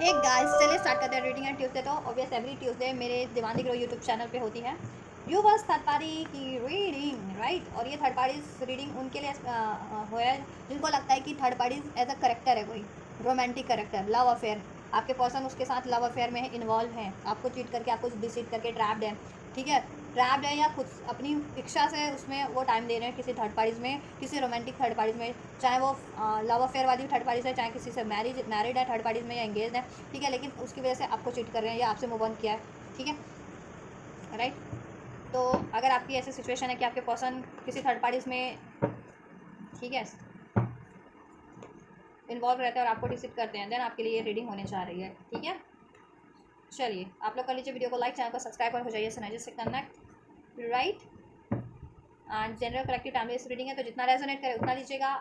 Hey guys, चलिए start करते हैं रीडिंग एंड ट्यूसडे। तो ऑब्वियस एवरी ट्यूसडे मेरे दीवान दिख यूट्यूब चैनल पे होती है यू बस थर्ड पार्टी की रीडिंग, राइट। और ये थर्ड पार्टी रीडिंग उनके लिए हो है जिनको लगता है कि third party as a character है, कोई रोमांटिक करेक्टर, लव अफेयर। आपके पर्सन उसके साथ लव अफेयर में इन्वॉल्व हैं, आपको चीट करके, आपको डिसीट करके ट्रैप्ड है, ठीक है। ट्रैप्ड है या खुद अपनी इच्छा से उसमें वो टाइम दे रहे हैं किसी थर्ड पार्टीज में, किसी रोमांटिक थर्ड पार्टीज में, चाहे वो लव अफेयर वाली थर्ड पार्टीज है, चाहे किसी से मैरिड है थर्ड पार्टीज में या एंगेज है, ठीक है। लेकिन उसकी वजह से आपको चीट कर रहे हैं या आपसे मूव ऑन किया है, ठीक है, राइट। तो अगर आपकी ऐसी सिचुएशन है कि आपके पर्सन किसी थर्ड पार्टीज में, ठीक है, इन्वॉल्व रहते हैं और आपको डिसीट करते हैं, देन आपके लिए रीडिंग होने जा रही है, ठीक है। चलिए आप लोग कर लीजिए वीडियो को लाइक, चैनल को सब्सक्राइब और हो जाइए सनाइज से connect, right. And general collective timeless reading है, तो जितना रेजोनेट करे उतना लीजिएगा,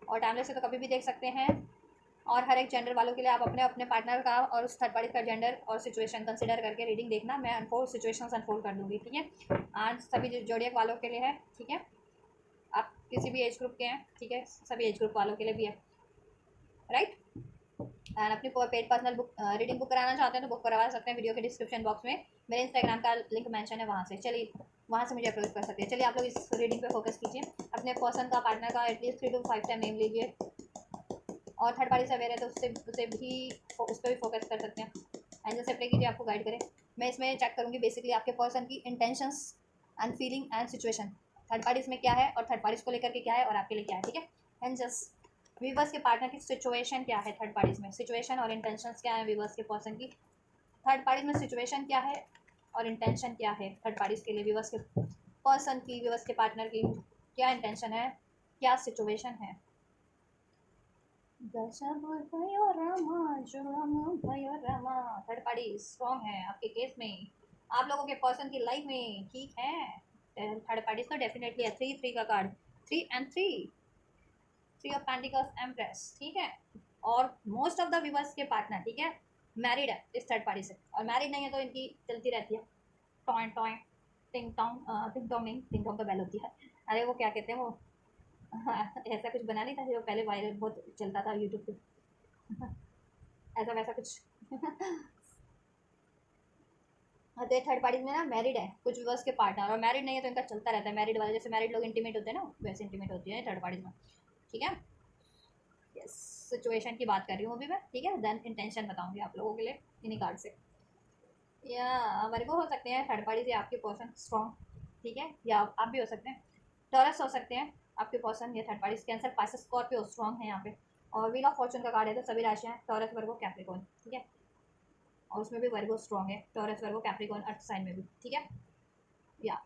और टाइमलेस से तो कभी भी देख सकते हैं। और हर एक जेंडर वालों के लिए आप अपने अपने पार्टनर का और उस थर्ड पार्टी का जेंडर और सिचुएशन कंसिडर करके रीडिंग देखना। मैं अनफोल्ड सिचुएशंस अनफोल्ड कर दूंगी, ठीक है। आज सभी जोडियक वालों के लिए है, ठीक है। आप किसी भी एज ग्रुप के हैं, ठीक है, सभी एज ग्रुप वालों के लिए भी है, राइट। एंड अपनी paid personal book reading book कराना चाहते हैं तो बुक करवा सकते हैं, वीडियो के डिस्क्रिप्शन बॉक्स में मेरे इंस्टाग्राम का लिंक मेंशन है, वहाँ से चलिए वहाँ से मुझे अप्रोच कर सकते हैं। चलिए आप लोग इस रीडिंग पे फोकस कीजिए, अपने पर्सन का, पार्टनर का एटलीस्ट 3 to 5 टाइम नेम लीजिए, और थर्ड पार्टी से अवेयर है तो उससे भी उस पर भी फोकस कर सकते हैं। एंजल से प्रे कीजिए आपको गाइड करें। मैं इसमें चेक करूँगी बेसिकली आपके पर्सन की intentions and feeling and situation, third parties में क्या है और थर्ड पार्टीज को लेकर के क्या है और आपके लिए क्या है, ठीक है। एंजल्स, वीवर्स के पार्टनर की सिचुएशन क्या है थर्ड पार्टीज में, सिचुएशन और इंटेंशंस क्या है वीवर्स के पर्सन की थर्ड पार्टीज में, सिचुएशन क्या है और इंटेंशन क्या है थर्ड पार्टीज के लिए, वीवर्स के पर्सन की, वीवर्स के पार्टनर की क्या इंटेंशन है, क्या सिचुएशन है। थर्ड पार्टी स्ट्रॉन्ग है आपके केस में, आप लोगों के पर्सन की लाइफ में, ठीक है। थर्ड पार्टी तो डेफिनेटली है, 3 3 का card, 3 and 3, 3 of Pentacles empress, ठीक है। और मोस्ट ऑफ द व्यूवर्स के पार्टनर, ठीक है, मैरिड है इस थर्ड पार्टी से, और मैरिड नहीं है तो इनकी चलती रहती है टॉय टॉय, टिंग टोंग, टिंग टोंग नहीं, टिंग टोंग तो बेल होती है, अरे वो क्या कहते हैं वो, हाँ, ऐसा कुछ बना नहीं था जो पहले वायरल बहुत चलता था यूट्यूब पे, ऐसा वैसा कुछ। हाँ, तो ये थर्ड पार्टी में ना मैरिड है कुछ व्यूअर्स के पार्टनर, और मैरिड नहीं है तो इनका चलता रहता है, मैरिड वाले जैसे मैरिड लोग इंटीमेट होते हैं ना, वैसे इंटीमेट होती है थर्ड पार्टी में, ठीक है। यस, सिचुएशन की बात कर रही हूँ अभी मैं, ठीक है, देन इंटेंशन बताऊंगी आप लोगों के लिए इन्हीं कार्ड से। या वर्गो हो सकते हैं थर्ड पार्टी से आपके पर्सन स्ट्रॉन्ग, ठीक है, या आप भी हो सकते हैं, टॉरस हो सकते हैं आपके पर्सन, या third party cancer, Pisces, Scorpio strong है यहाँ पे। और व्हील ऑफ फॉर्चून का कार्ड है तो सभी राशियाँ टॉरस, वर्गो, कैप्रिकॉर्न, ठीक है। और उसमें भी वर्गो स्ट्रॉन्ग है, टॉरस, वर्गो, कैप्रिकॉर्न, अर्थ साइन में भी, ठीक है, या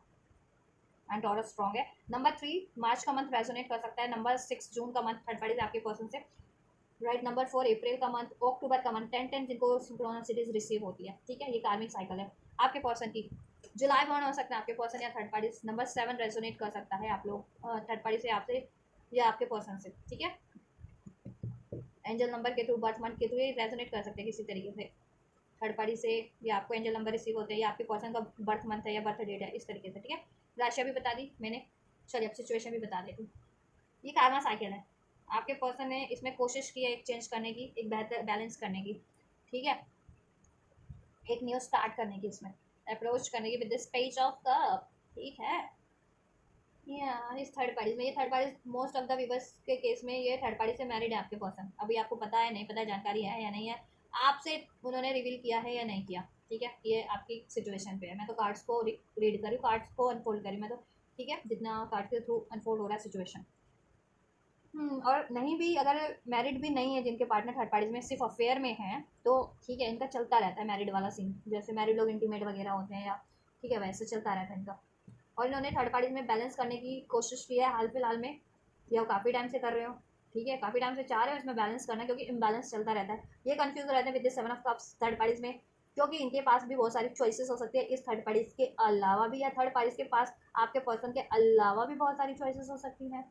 एंड टॉरस स्ट्रॉन्ग है। नंबर 3 मार्च का मंथ रेजोनेट कर सकता है, नंबर 6 जून का मंथ थर्ड पार्टी से आपके पर्सन से, राइट। नंबर 4 अप्रैल का मंथ, अक्टूबर का मंथ, 10 10 जिनको सिंक्रोनिसिटीज रिसीव होती है, ठीक है, ये कार्मिक साइकिल है आपके पर्सन की। जुलाई बॉर्न हो सकता है आपके पर्सन या थर्ड पार्टी, नंबर 7 रेजोनेट कर सकता है आप लोग थर्ड पार्टी से आपसे या आपके पर्सन से, ठीक है। एंजल नंबर के थ्रू, बर्थ मंथ के थ्रू ये रेजोनेट कर सकते हैं किसी तरीके से थर्ड पार्टी से, या आपको एंजल नंबर रिसीव होते हैं या आपके पर्सन का बर्थ मंथ है या बर्थ डेट है, इस तरीके से, ठीक है। राशियाँ भी बता दी मैंने, चलिए अब सिचुएशन भी बता देती हूँ। ये कार्मा साइकिल है, आपके पर्सन ने इसमें कोशिश की है एक चेंज करने की, एक बेहतर बैलेंस करने की, ठीक है, एक न्यू स्टार्ट करने की, इसमें अप्रोच करने की with this page of cup, ठीक है। या इस थर्ड पार्टी में, ये third party most of the viewers के केस में ये थर्ड पार्टी से मैरिड है आपके पर्सन, अभी आपको पता है नहीं पता है, जानकारी है या नहीं है, आपसे उन्होंने रिवील किया है या नहीं किया, ठीक है। ये आपकी सिचुएशन पे है, मैं तो कार्ड्स को रीड करी, कार्ड्स को अनफोल्ड करी मैं तो, ठीक है, जितना कार्ड के थ्रू अनफोल्ड हो रहा है सिचुएशन। और नहीं भी, अगर मैरिड भी नहीं है जिनके पार्टनर थर्ड पार्टीज में सिर्फ अफेयर में हैं तो ठीक है, इनका चलता रहता है मैरिड वाला सीन, जैसे मैरिड लोग इंटीमेट वगैरह होते हैं या, ठीक है, वैसे चलता रहता है इनका। और इन्होंने थर्ड पार्टीज में बैलेंस करने की कोशिश की है हाल फिलहाल में, या वो काफ़ी टाइम से कर रहे हो, ठीक है, काफ़ी टाइम से चाह रहे हो इसमें बैलेंस करना, क्योंकि इम्बैलेंस चलता रहता है, ये कन्फ्यूज रहते हैं with the 7 of Cups third parties में, क्योंकि इनके पास भी बहुत सारी चॉइसेस हो सकती है इस थर्ड पार्टीज के अलावा भी, या थर्ड पार्टीज के पास आपके पर्सन के अलावा भी बहुत सारी चॉइसेस हो सकती हैं,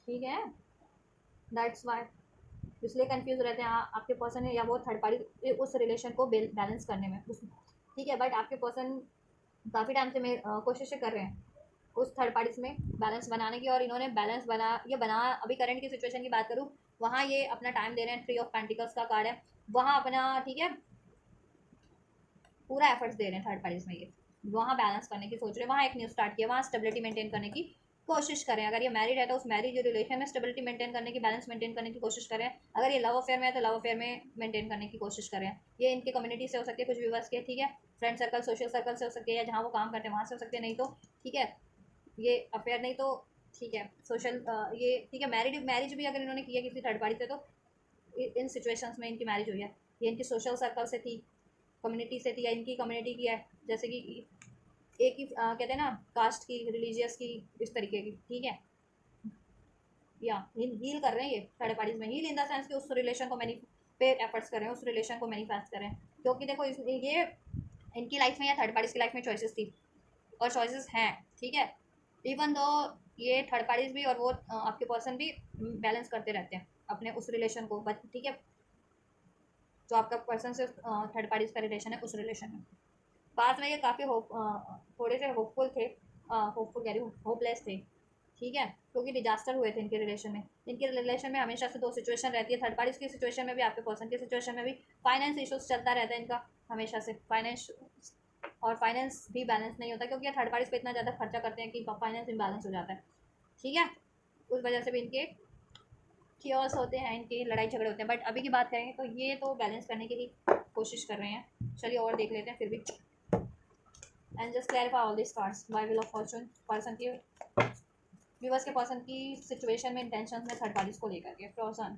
ठीक है। दैट्स वाई इसलिए कंफ्यूज रहते हैं आपके पर्सन है या वो थर्ड पार्टी उस रिलेशन को बैलेंस करने में ठीक है। बट आपके पर्सन काफ़ी टाइम से कोशिशें कर रहे हैं उस थर्ड पार्टीज में बैलेंस बनाने की, और इन्होंने बैलेंस बना, ये बना, अभी करंट की सिचुएशन की बात करूँ वहाँ ये अपना टाइम दे रहे हैं, थ्री ऑफ पेंटिकल्स का कार्ड है, वहाँ अपना ठीक है पूरा एफर्ट्स दे रहे हैं थर्ड पार्टीज में, ये वहाँ बैलेंस करने की सोच रहे हैं, वहाँ एक न्यू स्टार्ट किया, वहाँ स्टेबिलिटी मेंटेन करने की कोशिश करें। अगर ये मैरिड है तो उस मैरिज रिलेशन में स्टेबिलिटी मेंटेन करने की, बैलेंस मेंटेन करने की कोशिश करें। अगर ये लव अफेयर में है तो लव अफेयर में मेंटेन करने की कोशिश करें। ये इनकी कम्युनिटी से हो सकती है, कुछ व्यूवर्स के, ठीक है, फ्रेंड सर्कल, सोशल सर्कल से हो सकती है, या जहाँ वो काम करते हैं वहाँ से हो सकते हैं, नहीं तो ठीक है ये अफेयर, नहीं तो ठीक है सोशल, ये ठीक है मैरिज भी अगर इन्होंने किया किसी थर्ड पार्टी से तो इन सिचुएशंस में इनकी मैरिज हुई है, ये इनकी सोशल सर्कल से थी, कम्युनिटी से थी, या इनकी कम्युनिटी की है, जैसे कि एक ही कहते हैं ना कास्ट की, रिलीजियस की, इस तरीके की, ठीक है, या हील कर रहे हैं ये थर्ड पार्टीज में, हील इन द सेंस कि उस रिलेशन को मैनी पे एफर्ट्स कर रहे हैं, उस रिलेशन को मैनिफेस्ट कर रहे हैं, क्योंकि देखो ये इनकी लाइफ में या थर्ड पार्टीज की लाइफ में चॉइसेस थी और चॉइसेस हैं, ठीक है, इवन दो ये थर्ड पार्टीज भी और वो आपके पर्सन भी बैलेंस करते रहते हैं अपने उस रिलेशन को, बट ठीक है जो आपका पर्सन से थर्ड पार्टीज का रिलेशन है उस रिलेशन में बाद में ये काफ़ी होप थोड़े से होपफुल थे, होपफुल कह रही हूँ, होपलेस थे, ठीक है, क्योंकि डिजास्टर हुए थे इनके रिलेशन में। इनके रिलेशन में हमेशा से दो सिचुएशन रहती है, थर्ड पार्टीज की सिचुएशन में भी, आपके पर्सन की सिचुएशन में भी फाइनेंस इशूज चलता रहता है इनका हमेशा से, फाइनेंस और फाइनेंस भी बैलेंस नहीं होता, क्योंकि थर्ड पार्टीज पे इतना ज़्यादा खर्चा करते हैं कि फाइनेंस इम्बैलेंस हो जाता है, ठीक है, उस वजह से भी इनके कियोस होते हैं, इनके लड़ाई झगड़े होते हैं। बट अभी की बात करेंगे तो ये तो बैलेंस करने की ही कोशिश कर रहे हैं। चलिए और देख लेते हैं फिर भी, and just clarify all this cards by wheel of fortune. Person की व्यूवर्स के पर्सन की सिचुएशन में, इंटेंशन में थर्ड पार्टीज को लेकर के फ्रोजन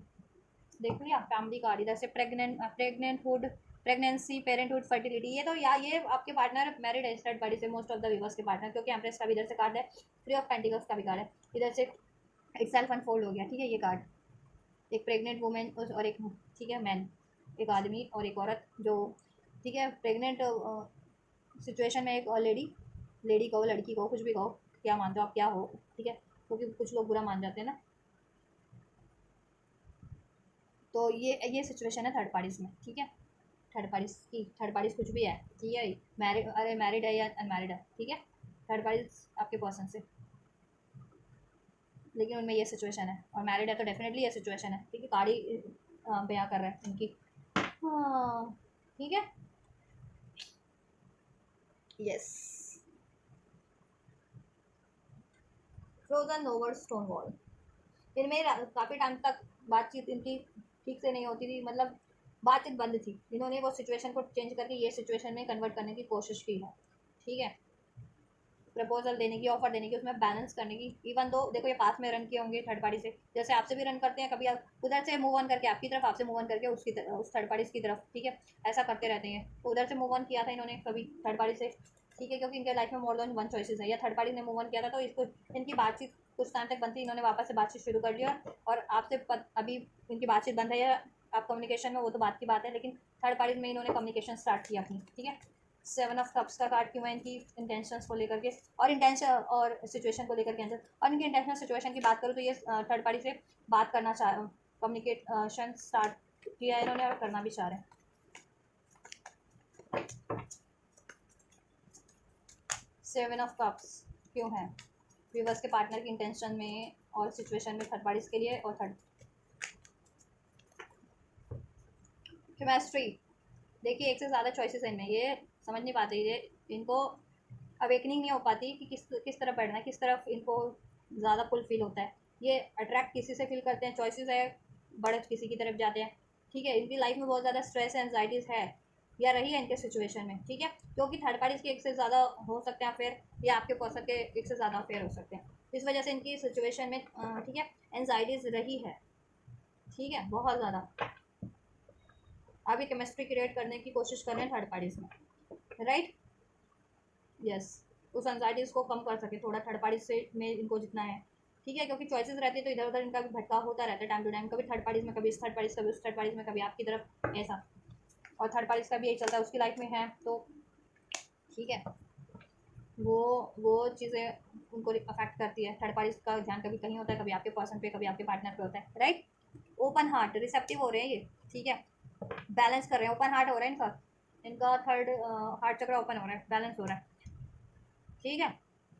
देख लिया, फैमिली कार्ड इधर से, प्रेग्नेंटहुड, प्रेगनेंसी, पेरेंटहुड, फर्टिलिटी, ये तो या ये आपके पार्टनर मैरिड है थर्ड पार्टी से, मोस्ट ऑफ द व्यूवर्स के पार्टनर, क्योंकि एम्प्रेस का भी इधर से कार्ड है, थ्री ऑफ पेंटिकल्स का भी कार्ड है, इधर से एक सेल्फ अनफोल्ड हो गया, ठीक है, ये कार्ड एक प्रेग्नेंट वुमेन और एक ठीक है मैन, एक आदमी और एक औरत जो ठीक है प्रेग्नेंट सिचुएशन में, एक लेडी, लेडी कहो लड़की कहो कुछ भी कहो, क्या मानते हो आप क्या हो, ठीक है, क्योंकि कुछ लोग बुरा मान जाते हैं ना, तो ये सिचुएशन है थर्ड पार्टीज में, ठीक है, थर्ड पार्टीज कुछ भी है, ठीक है, मैरिड, अरे मैरिड है या अनमैरिड है, ठीक है, थर्ड पार्टीज आपके पर्सन से, लेकिन उनमें ये सिचुएशन है, और मैरिड है तो डेफिनेटली ये सिचुएशन है, ठीक है, गाड़ी बयां कर रहा है इनकी, हाँ ठीक है, yes, frozen over stone wall, इनमें काफ़ी टाइम तक बातचीत इनकी ठीक से नहीं होती थी, मतलब बातचीत बंद थी, इन्होंने वो सिचुएशन को चेंज करके ये सिचुएशन में कन्वर्ट करने की कोशिश की है, ठीक है, प्रपोजल देने की, ऑफर देने की, उसमें बैलेंस करने की, इवन दो देखो ये पास में रन किए होंगे थर्ड पार्टी से, जैसे आपसे भी रन करते हैं कभी, आप उधर से मूव ऑन करके आपकी तरफ, आपसे मूव ऑन करके उसकी तरफ, उस थर्ड पार्टी की तरफ, ठीक है, ऐसा करते रहते हैं, तो उधर से मूव ऑन किया था इन्होंने कभी थर्ड पार्टी से, ठीक है, क्योंकि इनके लाइफ में मोर देन वन चॉइसेस है, या थर्ड पार्टी ने मूव ऑन किया था तो इसको इनकी बातचीत कुछ टाइम तक बनती, इन्होंने वापस से बातचीत शुरू कर दिया, और आपसे अभी इनकी बातचीत बंद है या आप कम्युनिकेशन में, वो तो बात की बात है, लेकिन थर्ड पार्टी में इन्होंने कम्युनिकेशन स्टार्ट किया अपनी, ठीक है, सेवन ऑफ कप्स का कार्ड क्यों है इनकी इंटेंशंस को लेकर के, और इंटेंशन और सिचुएशन को लेकर के आंसर, और इनकी इंटेंशनल सिचुएशन की बात करूँ तो ये थर्ड पार्टी से बात करना चाह, कम्युनिकेशन स्टार्ट किया है इन्होंने और करना भी चाह रहे हैं। सेवन ऑफ कप्स क्यों है व्यूवर्स के पार्टनर की इंटेंशन में और सिचुएशन में थर्ड पार्टीज के लिए, और थर्ड केमिस्ट्री, देखिए एक से ज़्यादा चॉइसेस हैं इनमें, ये समझ नहीं पाते, ये इनको अवेकनिंग नहीं हो पाती कि किस तरफ बढ़ना है, किस तरफ इनको ज़्यादा पुल फील होता है, ये अट्रैक्ट किसी से फील करते हैं, चॉइसेस है बड़े किसी की तरफ जाते हैं, ठीक है, इनकी लाइफ में बहुत ज़्यादा स्ट्रेस है, एंजाइटीज़ है या रही है इनके सिचुएशन में, ठीक है, क्योंकि थर्ड पार्टीज के एक से ज़्यादा हो सकते हैं अफेयर, या आपके पर्सन के एक से ज़्यादा अफेयर हो सकते हैं, इस वजह से इनकी सिचुएशन में ठीक है एंजाइटीज़ रही है, ठीक है, बहुत ज़्यादा, अभी केमिस्ट्री क्रिएट करने की कोशिश कर रहे हैं थर्ड पार्टीज में, राइट, यस, उस एंजाइटीज़ को कम कर सके थोड़ा थर्ड पार्टी से में इनको जितना है, ठीक है, क्योंकि चॉइसेस रहती है तो इधर उधर इनका भी भटका होता रहता है टाइम टू टाइम, कभी थर्ड पार्टीज में, कभी इस थर्ड पार्टीज, कभी उस थर्ड पार्टीज में, कभी आपकी तरफ, ऐसा, और थर्ड पार्टीज का भी यही चलता है उसकी लाइफ में है, तो ठीक है, वो चीज़ें उनको अफेक्ट करती है, थर्ड पार्टीज का ध्यान कभी कहीं होता है, कभी आपके पर्सन पे, कभी आपके पार्टनर पे होता है, राइट, ओपन हार्ट, रिसेप्टिव हो रहे हैं ये, ठीक है, बैलेंस कर रहे हैं, ओपन हार्ट हो रहा है इनका, इनका थर्ड हार्ट चक्र ओपन हो रहा है, बैलेंस हो रहा है, ठीक है,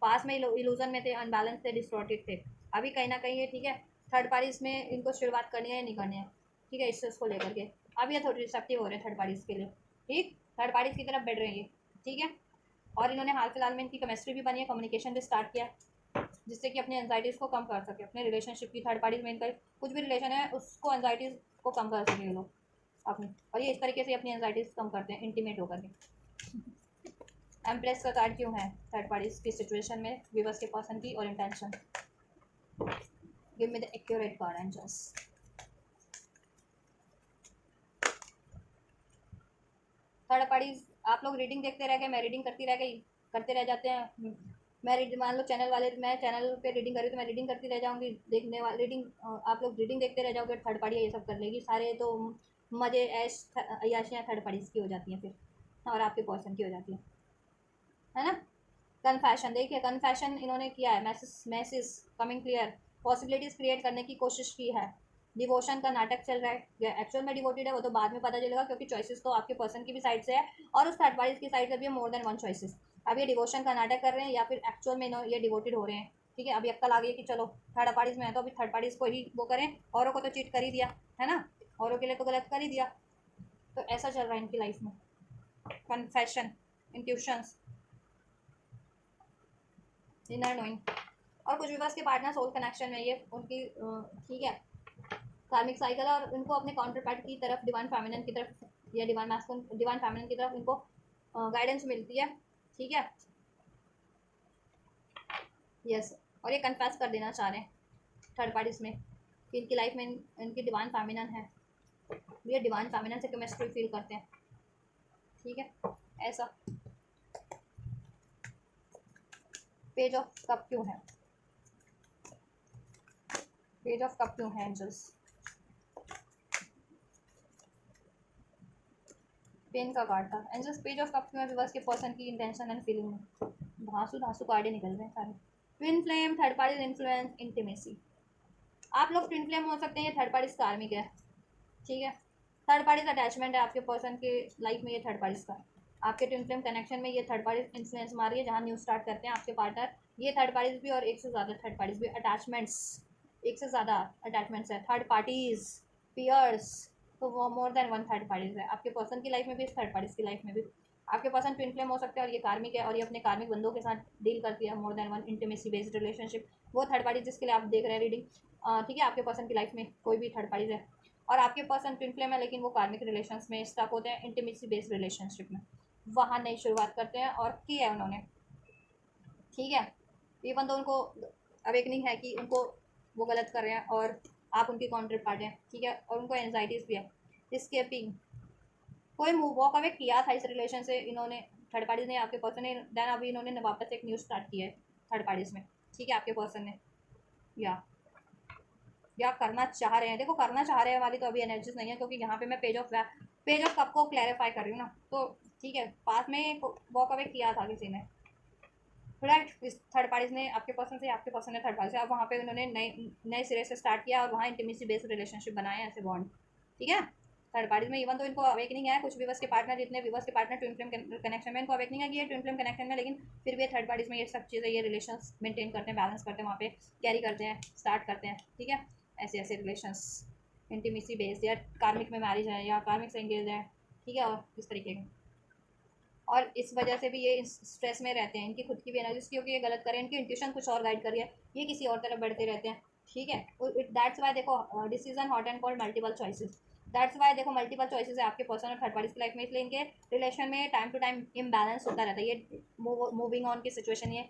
पास में इल्यूजन में थे, अनबैलेंस थे, डिस्टॉर्टेड थे, अभी कहीं ना कहीं ये ठीक है थर्ड पार्टीज में इनको शुरुआत करनी है या नहीं करनी है, ठीक है, इस चीज़ को लेकर के। अब ये थोड़ी रिसेप्टिव हो रहे हैं थर्ड पार्टीज के लिए, ठीक, थर्ड पार्टीज की तरफ बढ़ रहे हैं ये, ठीक है। और इन्होंने हाल फिलहाल में इनकी केमिस्ट्री भी बनी है, कम्युनिकेशन भी स्टार्ट किया है, जिससे कि अपनी एंजाइटीज़ को कम कर सके, अपने रिलेशनशिप की, थर्ड पार्टीज में इनका कुछ भी रिलेशन है उसको एंजाइटीज़ को कम कर सके ये लोग अपनी, और ये इस तरीके से अपनी एंजाइटीज़ कम करते हैं इंटीमेट होकर के। एम्प्रेस का कार्ड क्यों है थर्ड पार्टीज की सिचुएशन में, व्यूअर्स के पर्सन की और intention. Give me the accurate card and just third parties. आप लोग रीडिंग देखते रह गए, मैं रीडिंग करते रह जाते हैं। मैं मान लो चैनल वाले, मैं चैनल पे रीडिंग कर रही हूँ तो मैं रीडिंग करती रह जाऊँगी, देखने वाले रीडिंग, आप लोग रीडिंग देखते रह जाओगे, थर्ड पार्टी ये सब कर लेगी सारे, तो मज़े ऐश अयाशियाँ थर्ड पार्टीज की हो जाती हैं फिर, और आपके पर्सन की हो जाती है ना। कन्फेशन, देखिए कन्फेशन इन्होंने किया है, message coming clear, possibilities create करने की कोशिश की है। डिवोशन का नाटक चल रहा है, या एक्चुअल में डिवोटेड है वो तो बाद में पता चलेगा, क्योंकि चॉइसेस तो आपके पर्सन की भी साइड से है और उस थर्ड पार्टी की साइड से भी है, मोर देन वन चॉइसेस। अब ये डिवोशन का नाटक कर रहे हैं या फिर एक्चुअल में ये डिवोटेड हो रहे हैं, ठीक है। अभी अक्कल आ गई कि चलो थर्ड पार्टीज में है तो अभी थर्ड पार्टीज को ही वो करें, औरों को तो चीट कर ही दिया है ना, औरों के लिए तो गलत कर ही दिया, तो ऐसा चल रहा है इनकी लाइफ में। कन्फेशन, इंट्यूशंस, इनर नोइंग, और कुछ भी बस के पार्टनर सोल कनेक्शन में ये उनकी, ठीक है, कार्मिक साइकिल, और इनको अपने काउंटर पार्ट की तरफ, डिवाइन फेमिनिन की तरफ या डिवाइन मैस्कुलिन, डिवाइन फेमिनिन की तरफ इनको गाइडेंस मिलती है, ठीक है। यस, और ये कन्फेस कर देना चाह रहे हैं थर्ड पार्टीज में कि इनकी लाइफ में इनकी डिवाइन फेमिनिन है, ये डिवाइन फेमिनिन से केमिस्ट्री फील करते हैं, ठीक है, ऐसा। पेज ऑफ कप क्यों है, पेज ऑफ कप क्यों है एंजल्स। पेन का कार्ड था एंजल्स, पेज ऑफ कप क्यों है विवर्स के पर्सन की इंटेंशन एंड फीलिंग में। धांसू धांसू कार्डे निकल रहे हैं सारे। Twin flame, third party influence, intimacy. आप लोग ट्विन फ्लेम हो सकते हैं, ये थर्ड पार्टी कार्मिक है, ठीक है। थर्ड पार्टी अटैचमेंट है आपके पर्सन के लाइफ में, ये थर्ड पार्टी का आपके ट्विन फ्लेम कनेक्शन में ये थर्ड पार्टी इन्फ्लुएंस मार रही है, जहाँ न्यू स्टार्ट करते हैं आपके पार्टनर, ये थर्ड पार्टीज भी और एक से ज़्यादा थर्ड पार्टीज भी, अटैचमेंट्स, एक से ज़्यादा अटैचमेंट्स है, थर्ड पार्टीज, पियर्स, तो वो more than one third parties है आपके पर्सन की लाइफ में भी, इस थर्ड पार्टीज की लाइफ में भी। आपके पर्सन ट्विन फ्लेम हो सकते हैं और ये कार्मिक है, और ये अपने कार्मिक बंदों के साथ डील करती है, more than one intimacy based relationship, वो थर्ड पार्टी जिसके लिए आप देख रहे हैं रीडिंग, ठीक है। आपके पर्सन की लाइफ में कोई भी थर्ड पार्टीज है और आपके पर्सन ट्विन फ्लेम है, लेकिन वो कार्मिक रिलेशंस में स्टक होते हैं, इंटीमेसी बेस्ड रिलेशनशिप में, वहाँ नई शुरुआत करते हैं और की है उन्होंने, ठीक है। इवन तो उनको अवेकनिंग है कि उनको वो गलत कर रहे हैं और आप उनकी काउंटर पार्ट हैं, ठीक है, और उनको एनजाइटीज भी है, स्केपिंग, कोई मूव वॉक अवे किया था इस रिलेशन से इन्होंने, थर्ड पार्टीज ने, आपके पर्सन ने, देन अभी इन्होंने वापस एक न्यू स्टार्ट किया है थर्ड पार्टीज में, ठीक है, आपके पर्सन ने, या करना चाह रहे हैं। देखो करना चाह रहे हैं वाली तो अभी एनर्जीज नहीं है, क्योंकि यहाँ पे मैं पेज ऑफ कप को क्लैरिफाई कर रही हूँ ना, तो ठीक है, पास में वॉक अवे किया था किसी ने, राइट, इस थर्ड पार्टीज ने आपके पर्सन से, आपके पर्सन ने थर्ड पार्टी से, अब वहाँ पे उन्होंने नए सिरे से स्टार्ट किया और वहाँ इंटीमेसी बेस्ड रिलेशनशिप बनाए ऐसे बॉन्ड, ठीक है। थर्ड पार्टीज में इवन तो इनको अवेकनिंग है, कुछ विवर्स के पार्टनर, जितने विवर्स के पार्टनर ट्विन फ्लेम कनेक्शन में, इनको अवेकनिंग है कि ये ट्विन फ्लेम कनेक्शन में, लेकिन फिर भी थर्ड पार्टीज में ये सब चीज़ें, ये रिलेशन मेंटेन करते हैं, बैलेंस करते हैं, वहाँ पे कैरी करते हैं, स्टार्ट करते हैं, ठीक है, ऐसे ऐसे रिलेशंस इंटीमेसी बेस्ड, या कार्मिक में मैरिज है या कार्मिक से एंगेज है, ठीक है, और इस तरीके के, और इस वजह से भी ये स्ट्रेस में रहते हैं, इनकी खुद की भी एनर्जी, क्योंकि ये गलत करें, इनकी इंट्यूशन कुछ और गाइड करिए, ये किसी और तरफ बढ़ते रहते हैं, ठीक है। दैट्स वाई देखो decision hot and cold, multiple choices, that's why देखो मल्टीपल चॉइसेस है आपके पर्सन और थर्ड पार्टीज की लाइफ में, इसलिए इनके रिलेशन में टाइम टू टाइम इम्बैलेंस होता रहता है, ये मूविंग ऑन की सिचुएशन, ये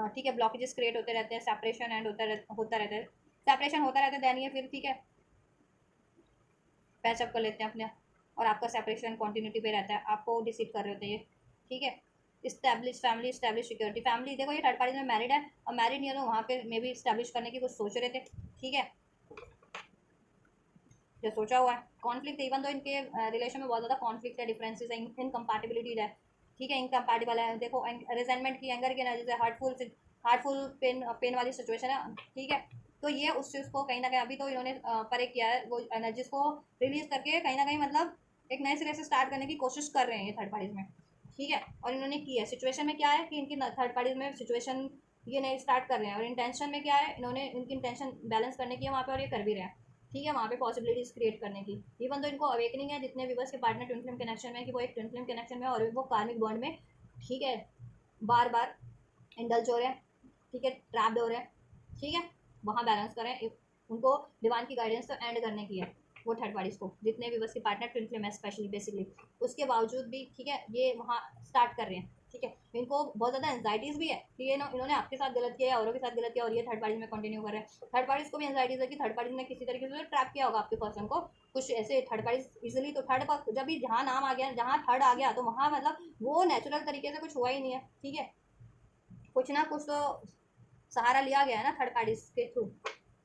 ठीक है, ब्लॉकेजेस क्रिएट होते रहते हैं, सेपरेशन एंड होता रहता है, सेपरेशन होता रहता है, दैन ये फिर ठीक है पैचअप कर लेते हैं अपने, और आपका सेपरेशन कंटिन्यूटी पे रहता है, आपको डिसीव कर रहे होते हैं ये, ठीक है। Establish family, establish security, family देखो ये थर्ड पार्टी में मैरिड है और मैरिड नहीं है, तो वहाँ पे मे बी इस्टेब्लिश करने की कुछ सोच रहे थे, ठीक है, जो सोचा हुआ है। कॉन्फ्लिक्ट, इवन तो इनके रिलेशन में बहुत ज़्यादा कॉन्फ्लिक्ट है, डिफरेंसेस है, इनकम्पैटिबिलिटी है, ठीक है, इनकम्पैटिबल है, देखो रिजेंटमेंट की, एंगर की एनर्जी है, हार्टफुल पेन वाली सिचुएशन है, ठीक है। तो ये उस चीज़ को कहीं ना कहीं अभी तो इन्होंने परे किया है, वो एनर्जीज को रिलीज करके कहीं ना कहीं मतलब एक नए सिरे से स्टार्ट करने की कोशिश कर रहे हैं ये थर्ड पार्टीज में, ठीक है। और इन्होंने की है, सिचुएशन में क्या है कि इनकी थर्ड पार्टीज में सिचुएशन ये नहीं स्टार्ट कर रहे हैं, और इंटेंशन में क्या है, इन्होंने इनकी इंटेंशन बैलेंस करने की है वहाँ पे, और ये कर भी रहे हैं, ठीक है, वहाँ पे पॉसिबिलिटीज क्रिएट करने की। इवन तो इनको अवेकनिंग है जितने व्यूवर्स के पार्टनर ट्विन फ्लेम कनेक्शन में, कि वो एक ट्विन फ्लेम कनेक्शन में और वो कार्मिक बॉन्ड में, ठीक है, बार बार इंडल्ज हो रहे हैं, ठीक है, ट्रैप्ड हो रहे हैं, ठीक है, वहाँ बैलेंस करें। उनको डिवाइन की गाइडेंस तो एंड करने की है, वो थर्ड पार्टीज को जितने भी बस के पार्टनर ट्विन फ्लेम है स्पेशली बेसिकली, उसके बावजूद भी, ठीक है, ये वहाँ स्टार्ट कर रहे हैं, ठीक है। इनको बहुत ज़्यादा एंजाइटीज़ भी है कि ये इन्होंने आपके साथ गलत किया है, औरों के साथ गलत किया, और ये थर्ड पार्टीज में कंटिन्यू कर रहे हैं। थर्ड पार्टीज को भी एंजाइटीज है कि थर्ड पार्टीज ने किसी तरीके से ट्रैप किया होगा आपके पर्सन को, कुछ ऐसे थर्ड पार्टीज इजिली, तो थर्ड पर जब भी जहाँ नाम आ गया, जहाँ थर्ड आ गया, तो वहाँ मतलब वो नेचुरल तरीके से कुछ हुआ ही नहीं है, ठीक है, कुछ ना कुछ तो सहारा लिया गया है ना थर्ड पार्टीज के थ्रू,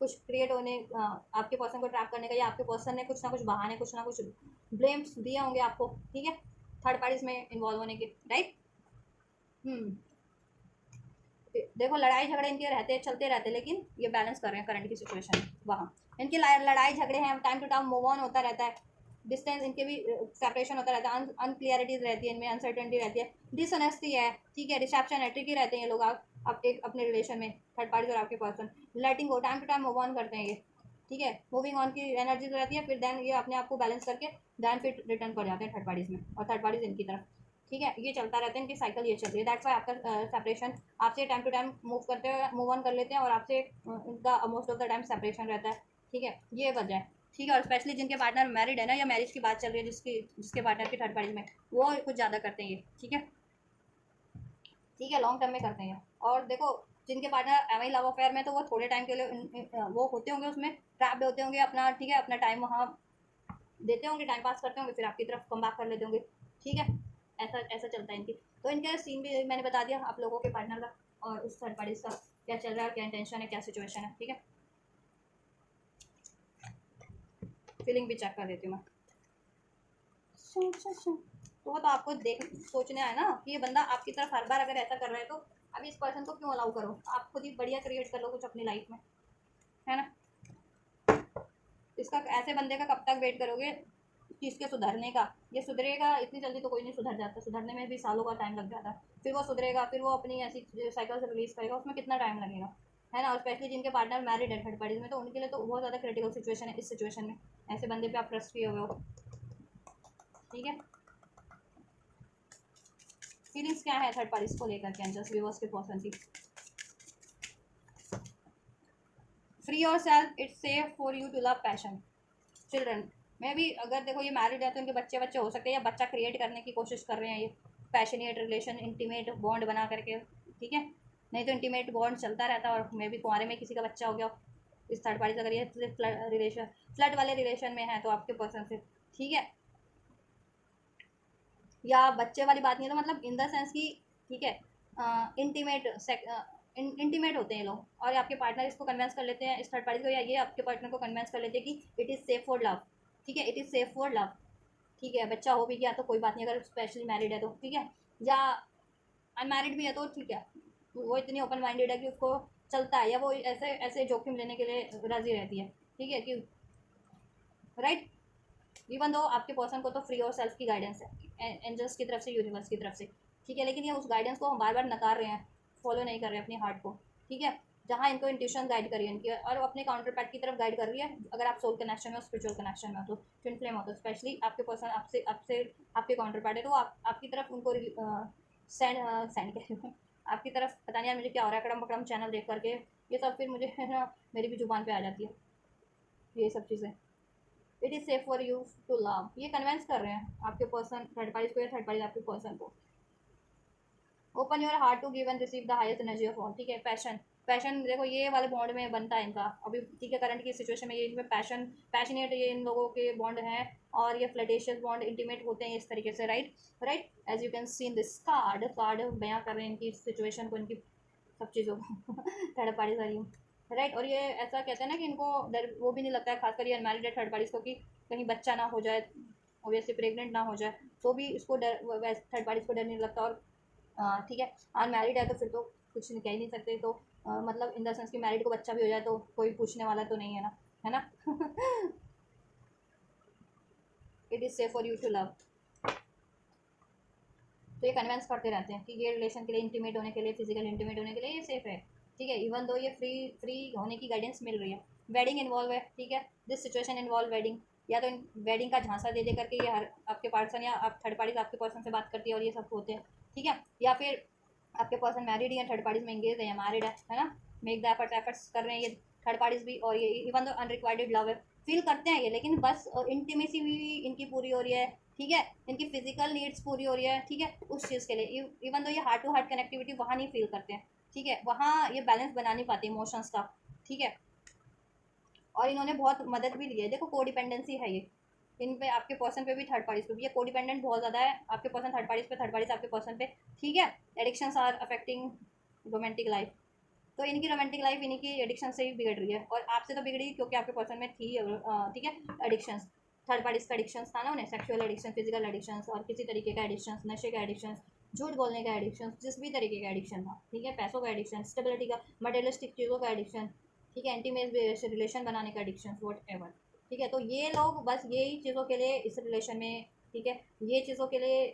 कुछ क्रिएट होने, आपके पर्सन को ट्रैप करने का, या आपके पर्सन ने कुछ ना कुछ बहाने, कुछ ना कुछ ब्लेम्स दिए होंगे आपको, ठीक है, थर्ड पार्टीज में इन्वॉल्व होने के, राइट। देखो लड़ाई झगड़े इनके रहते चलते रहते, लेकिन ये बैलेंस कर रहे हैं करंट की सिचुएशन में। वहाँ इनकी लड़ाई झगड़े हैं, time to time move on होता रहता है, डिस्टेंस इनके भी सेपरेशन होता रहता है, अनक्लियरिटीज रहती है इनमें, अनसर्टेनिटी रहती है, डिसऑनेस्टी है, ठीक है, डिसेप्शन है, ट्रिकी रहते हैं ये लोग आप एक अपने रिलेशन में, थर्ड पार्टी और आपके person, letting go, time to time move on करते हैं ये, ठीक है, मूविंग ऑन की एनर्जी रहती है, फिर देन ये अपने आप को बैलेंस करके देन फिर रिटर्न कर जाते हैं थर्ड पार्टीज में, और थर्ड पार्टीज इनकी तरफ, ठीक है, ये चलता रहता है, इनकी साइकिल ये चल रही है। दैट्स वाई आपका सेपरेशन, आपसे टाइम टू टाइम मूव करते हुए मूव ऑन कर लेते हैं, और आपसे इनका most of the time separation रहता है, ठीक है, ये वजह है, ठीक है। और स्पेशली जिनके पार्टनर मैरिड है ना, या मैरिज की बात चल रही है, जिसके पार्टनर की थर्ड पार्टी में, वो कुछ ज़्यादा करते हैं ये, ठीक है, ठीक है, लॉन्ग टर्म में करते हैं। और देखो जिनके पार्टनर वही लव अफेयर में, तो वो थोड़े टाइम के लिए वो होते होंगे उसमें, ट्रैप्ड होते होंगे अपना, ठीक है, अपना टाइम वहाँ देते होंगे, टाइम पास करते होंगे, फिर आपकी तरफ कम बैक कर लेते होंगे, ठीक है, ऐसा ऐसा चलता है इनकी। तो इनका सीन भी मैंने बता दिया आप लोगों के पार्टनर का, और उस थर्ड पार्टी का क्या चल रहा है, क्या इंटेंशन है, क्या सिचुएशन है, ठीक है। फीलिंग भी चेक कर देती हूँ मैं। तो वो तो आपको देख सोचने आए ना कि ये बंदा आपकी तरफ हर बार अगर ऐसा कर रहा है, तो अभी इस पर्सन को क्यों अलाउ करो, आप खुद ही बढ़िया क्रिएट कर लो कुछ अपनी लाइफ में, है ना। इसका ऐसे बंदे का कब तक वेट करोगे कि इसके सुधरने का, ये सुधरेगा इतनी जल्दी तो कोई नहीं सुधर जाता, सुधरने में भी सालों का टाइम लग जाता है, फिर वो सुधरेगा, फिर वो अपनी ऐसी साइकिल से रिलीज करेगा, उसमें कितना टाइम लगेगा, है ना। और स्पेशली जिनके पार्टनर मैरिड है थर्ड पार्टीज में, तो उनके लिए तो बहुत ज़्यादा क्रिटिकल सिचुएशन है इस सिचुएशन में, ऐसे बंदे पे आप ट्रस्ट किए हुए हो, ठीक है। फीलिंग्स क्या है थर्ड पार्टीज को लेकर के, जस्ट व्यूअर्स के पर्सन की। Free yourself, it's safe for you to love passion children में भी। अगर देखो ये मैरिड है तो इनके बच्चे बच्चे हो सकते हैं, या बच्चा क्रिएट करने की कोशिश कर रहे हैं ये, पैशनेट रिलेशन, इंटीमेट बॉन्ड बना करके, ठीक है, नहीं तो इंटीमेट बॉन्ड चलता रहता है, और मे भी कुंवारे में किसी का बच्चा हो गया इस थर्ड पार्टी से, अगर ये रिलेशन फ्लड वाले रिलेशन में है तो आपके पर्सन से, ठीक है, या बच्चे वाली बात नहीं है, तो मतलब इन द सेंस की, ठीक है, इंटीमेट इंटीमेट होते हैं ये लोग, और आपके पार्टनर इसको कन्विंस कर लेते हैं इस थर्ड पार्टी को, या ये आपके पार्टनर को कन्विंस कर लेते हैं कि it is safe for love, ठीक है, it is safe for love, ठीक है, बच्चा हो भी गया तो कोई बात नहीं, अगर स्पेशली मैरिड है तो, ठीक है, या अनमैरिड भी है तो ठीक है, वो इतनी ओपन माइंडेड है कि उसको चलता है, या वो ऐसे ऐसे जोखिम लेने के लिए राजी रहती है, ठीक है, कि राइट। इवन दो आपके पर्सन को तो फ्री और सेल्फ की गाइडेंस है एंजल्स की तरफ से, यूनिवर्स की तरफ से, ठीक है, लेकिन ये उस गाइडेंस को हम बार बार नकार रहे हैं, फॉलो नहीं कर रहे हैं अपनी हार्ट को, ठीक है, जहाँ इनको इंट्यूशन गाइड करी है इनकी, और वो अपने काउंटर पैट की तरफ गाइड कर रही है। अगर आप सोल कनेक्शन में, स्पिरिचुअल कनेक्शन में हो, तो ट्विन फ्लेम हो, तो स्पेशली आपके पर्सन आपसे आपसे आपके काउंटर पैट है, तो आपकी तरफ उनको सेंड सेंड कह रही हूँ, आपकी तरफ, पता नहीं यार मुझे क्या हो रहा है, अकड़म बकड़म चैनल देख करके ये सब, फिर मुझे है ना मेरी भी जुबान पे आ जाती है ये सब चीज़ें। It is safe for you to love, ये कन्विंस कर रहे हैं आपके पर्सन थर्ड पार्टीज को, या थर्ड पार्टीज आपके पर्सन को। Open your heart to give and receive the highest energy of all, ठीक है, पैशन, पैशन देखो ये वाले बॉन्ड में बनता है इनका अभी, ठीक है, करंट की सिचुएशन में ये इनमें पैशनेट ये इन लोगों के बॉन्ड हैं, और ये फ्लटेशियस बॉन्ड इंटीमेट होते हैं इस तरीके से, right right. As you can see in this card बयां कर रहे हैं इनकी सिचुएशन को, इनकी सब चीज़ों को थर्ड पार्टी सारी, राइट। और ये ऐसा कहते हैं ना कि इनको डर वो भी नहीं लगता है, खासकर ये अनमैरिड है थर्ड पार्टीज को, कि कहीं बच्चा ना हो जाए, ऑब्वियसली प्रेग्नेंट ना हो जाए, तो भी इसको डर, थर्ड पार्टीज को डर नहीं लगता। और ठीक है, अनमैरिड है तो फिर तो कुछ कह ही नहीं सकते, तो मतलब इन द सेंस कि मैरिड को बच्चा भी हो जाए तो कोई पूछने वाला तो नहीं है ना, है ना। It is safe for you to love, तो ये कन्विंस करते रहते हैं कि ये रिलेशन के लिए, इंटीमेट होने के लिए, फिजिकल इंटीमेट होने के लिए ये सेफ है, ठीक है, इवन दो ये फ्री फ्री होने की गाइडेंस मिल रही है। वेडिंग इन्वॉल्व है, ठीक है, दिस सिचुएशन इन्वॉल्व वेडिंग, या तो वेडिंग का झांसा दे दे करके ये हर आपके पर्सन या आप थर्ड पार्टी आपके पर्सन से बात करती है और ये सब होते हैं, ठीक है, या फिर आपके पर्सन मैरिड या थर्ड पार्टीज में एंगेज है या मैरिड है ना, मेक द एफर्ट्स कर रहे हैं ये थर्ड पार्टीज भी, और ये इवन दो अनरिक्वाइटेड लव है, फील करते हैं ये, लेकिन बस इंटीमेसी भी इनकी पूरी हो रही है, ठीक है, इनकी फिजिकल नीड्स पूरी हो रही है, ठीक है, उस चीज़ के लिए इवन दो ये हार्ट टू हार्ट कनेक्टिविटी वहाँ नहीं फील करते हैं, ठीक है, वहाँ ये बैलेंस बना नहीं पाते इमोशंस का, ठीक है, और इन्होंने बहुत मदद भी ली है, देखो कोडिपेंडेंसी है ये इन पे, आपके पर्सन पे भी थर्ड पार्टीज पे भी, ये कोडिपेंडेंट बहुत ज़्यादा है, आपके पर्सन थर्ड पार्टीज पे, थर्ड पार्टीज आपके पर्सन पे, ठीक है, addictions are affecting romantic life, तो इनकी रोमांटिक लाइफ इन्हीं की एडिक्शन से ही बिगड़ रही है, और आपसे तो बिगड़ी क्योंकि आपके पर्सन में थी, ठीक है, एडिक्शंस, थर्ड पार्टीज का एडिक्शंस था ना उन्हें, सेक्सुअल एडिक्शन, फिजिकल एडिक्शंस, और किसी तरीके का एडिक्शंस, नशे का एडिक्शंस, झूठ बोलने का एडिक्शन, जिस भी तरीके का एडिक्शन था, ठीक है, पैसों का एडिक्शन, स्टेबिलिटी का, मटेरियलिस्टिक चीज़ों का एडिक्शन, ठीक है, इंटीमेट रिलेशन बनाने का एडिक्शन, वॉट एवर, ठीक है, तो ये लोग बस यही चीज़ों के लिए इस रिलेशन में, ठीक है, ये चीज़ों के लिए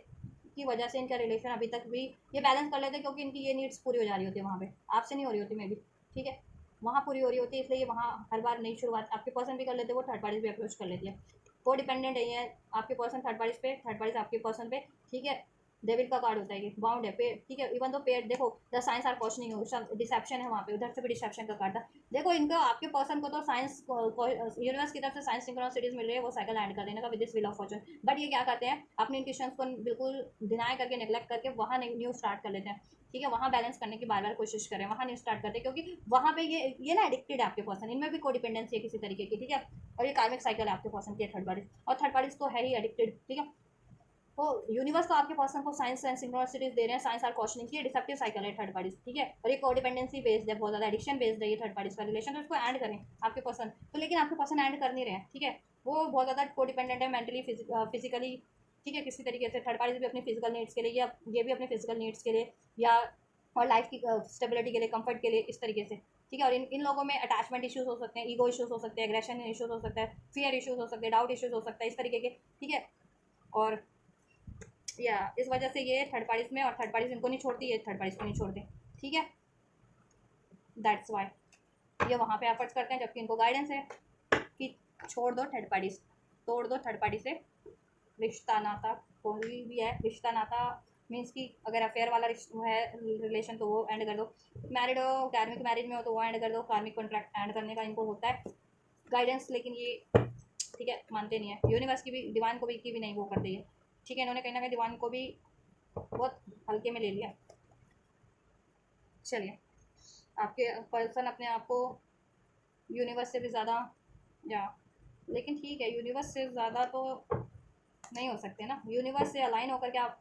की वजह से इनका रिलेशन अभी तक भी ये बैलेंस कर लेते हैं, क्योंकि इनकी ये नीड्स पूरी हो जा रही होती है वहाँ पे, आपसे नहीं हो रही होती मे भी, ठीक है, वहाँ पूरी हो रही होती है, इसलिए वहाँ हर बार नई शुरुआत आपके पर्सन भी कर लेते हैं, वो थर्ड पार्टीज भी अप्रोच कर लेती है, को डिपेंडेंट है ये आपके पर्सन थर्ड पार्टीज पे, थर्ड पार्टीज आपके पर्सन पे, ठीक है, डेविल का कार्ड होता है ये, बाउंड है पे, ठीक है, इवन दो पेड देखो द साइंस आर क्वेश्चनिंग हो, सब डिसेप्शन है वहाँ पे, उधर से भी डिसेप्शन का कार्ड था, देखो इनको आपके पर्सन को तो साइंस यूनिवर्स की तरफ से साइंस सिंक्रोनिसिटीज मिल रही है, वो साइकिल एंड कर देने का with this wheel of Fortune, but ये क्या करते हैं अपने इंट्यूशंस को बिल्कुल डिनाई करके नेग्लेक्ट करके वहाँ न्यू स्टार्ट कर लेते हैं, ठीक है, वहाँ बैलेंस करने की बार बार कोशिश करें, वहाँ न्यू स्टार्ट करते हैं, क्योंकि वहाँ पे ये ना एडिक्टेड है आपके पर्सन, इनमें भी कोडिपेंडेंसी है किसी तरीके की, ठीक है, और ये कार्मिक साइकिल है आपके पर्सन की थर्ड पार्टी, और थर्ड पार्टीज तो है ही एडिक्टेड, ठीक है, तो यूनिवर्स तो आपके पर्सन को साइंस एंड सिंक्रोनिसिटीज दे रहे हैं, साइंस आर क्वेश्चनिंग की डिसेप्टिव साइकिल है थर्ड पार्टीज, ठीक है, और ये कोडिपेंडेंसी बेस्ड है, बहुत ज़्यादा एडिक्शन बेस्ड है ये थर्ड पार्टीज का रिलेशन, तो उसको एंड करें आपके पर्सन तो, लेकिन आपके पर्सन एंड कर नहीं रहे हैं, ठीक है, वो बहुत ज़्यादा कोडिपेंडेंट है मेंटली फिजिकली, ठीक है, किसी तरीके से थर्ड पार्टीज भी अपनी फिजिकल नीड्स के लिए, या ये भी अपने फिजिकल नीड्स के लिए, या और लाइफ की स्टेबिलिटी के लिए, कंफर्ट के लिए, इस तरीके से, ठीक है, और इन लोगों में अटैचमेंट इश्यूज हो सकते हैं, ईगो इश्यूज हो सकते हैं, एग्रेशन इश्यूज हो सकता है, फियर इश्यूज हो सकते हैं, डाउट इश्यूज हो सकता है, इस तरीके के, ठीक है, और या इस वजह से ये थर्ड पार्टीज में, और थर्ड पार्टीज इनको नहीं छोड़ती, ये थर्ड पार्टीज को नहीं छोड़ते, ठीक है, दैट्स वाई ये वहाँ पे एफर्ट्स करते हैं, जबकि इनको गाइडेंस है कि छोड़ दो थर्ड पार्टीज, तोड़ दो थर्ड पार्टी से रिश्ता नाता, कोई भी है रिश्ता नाता, मीन्स कि अगर अफेयर वाला है रिलेशन तो वो एंड कर दो, मैरिड हो कार्मिक मैरिज में हो तो वो एंड कर दो, कार्मिक कॉन्ट्रैक्ट एंड करने का इनको होता है गाइडेंस, लेकिन ये ठीक है मानते नहीं है, यूनिवर्स की भी डिवाइन को भी की भी नहीं वो करते है, ठीक है, इन्होंने कहीं ना कहीं डिवाइन को भी बहुत हल्के में ले लिया। चलिए, आपके पर्सन अपने आप को यूनिवर्स से भी ज़्यादा, या लेकिन ठीक है, यूनिवर्स से ज़्यादा तो नहीं हो सकते ना, यूनिवर्स से अलाइन होकर के आप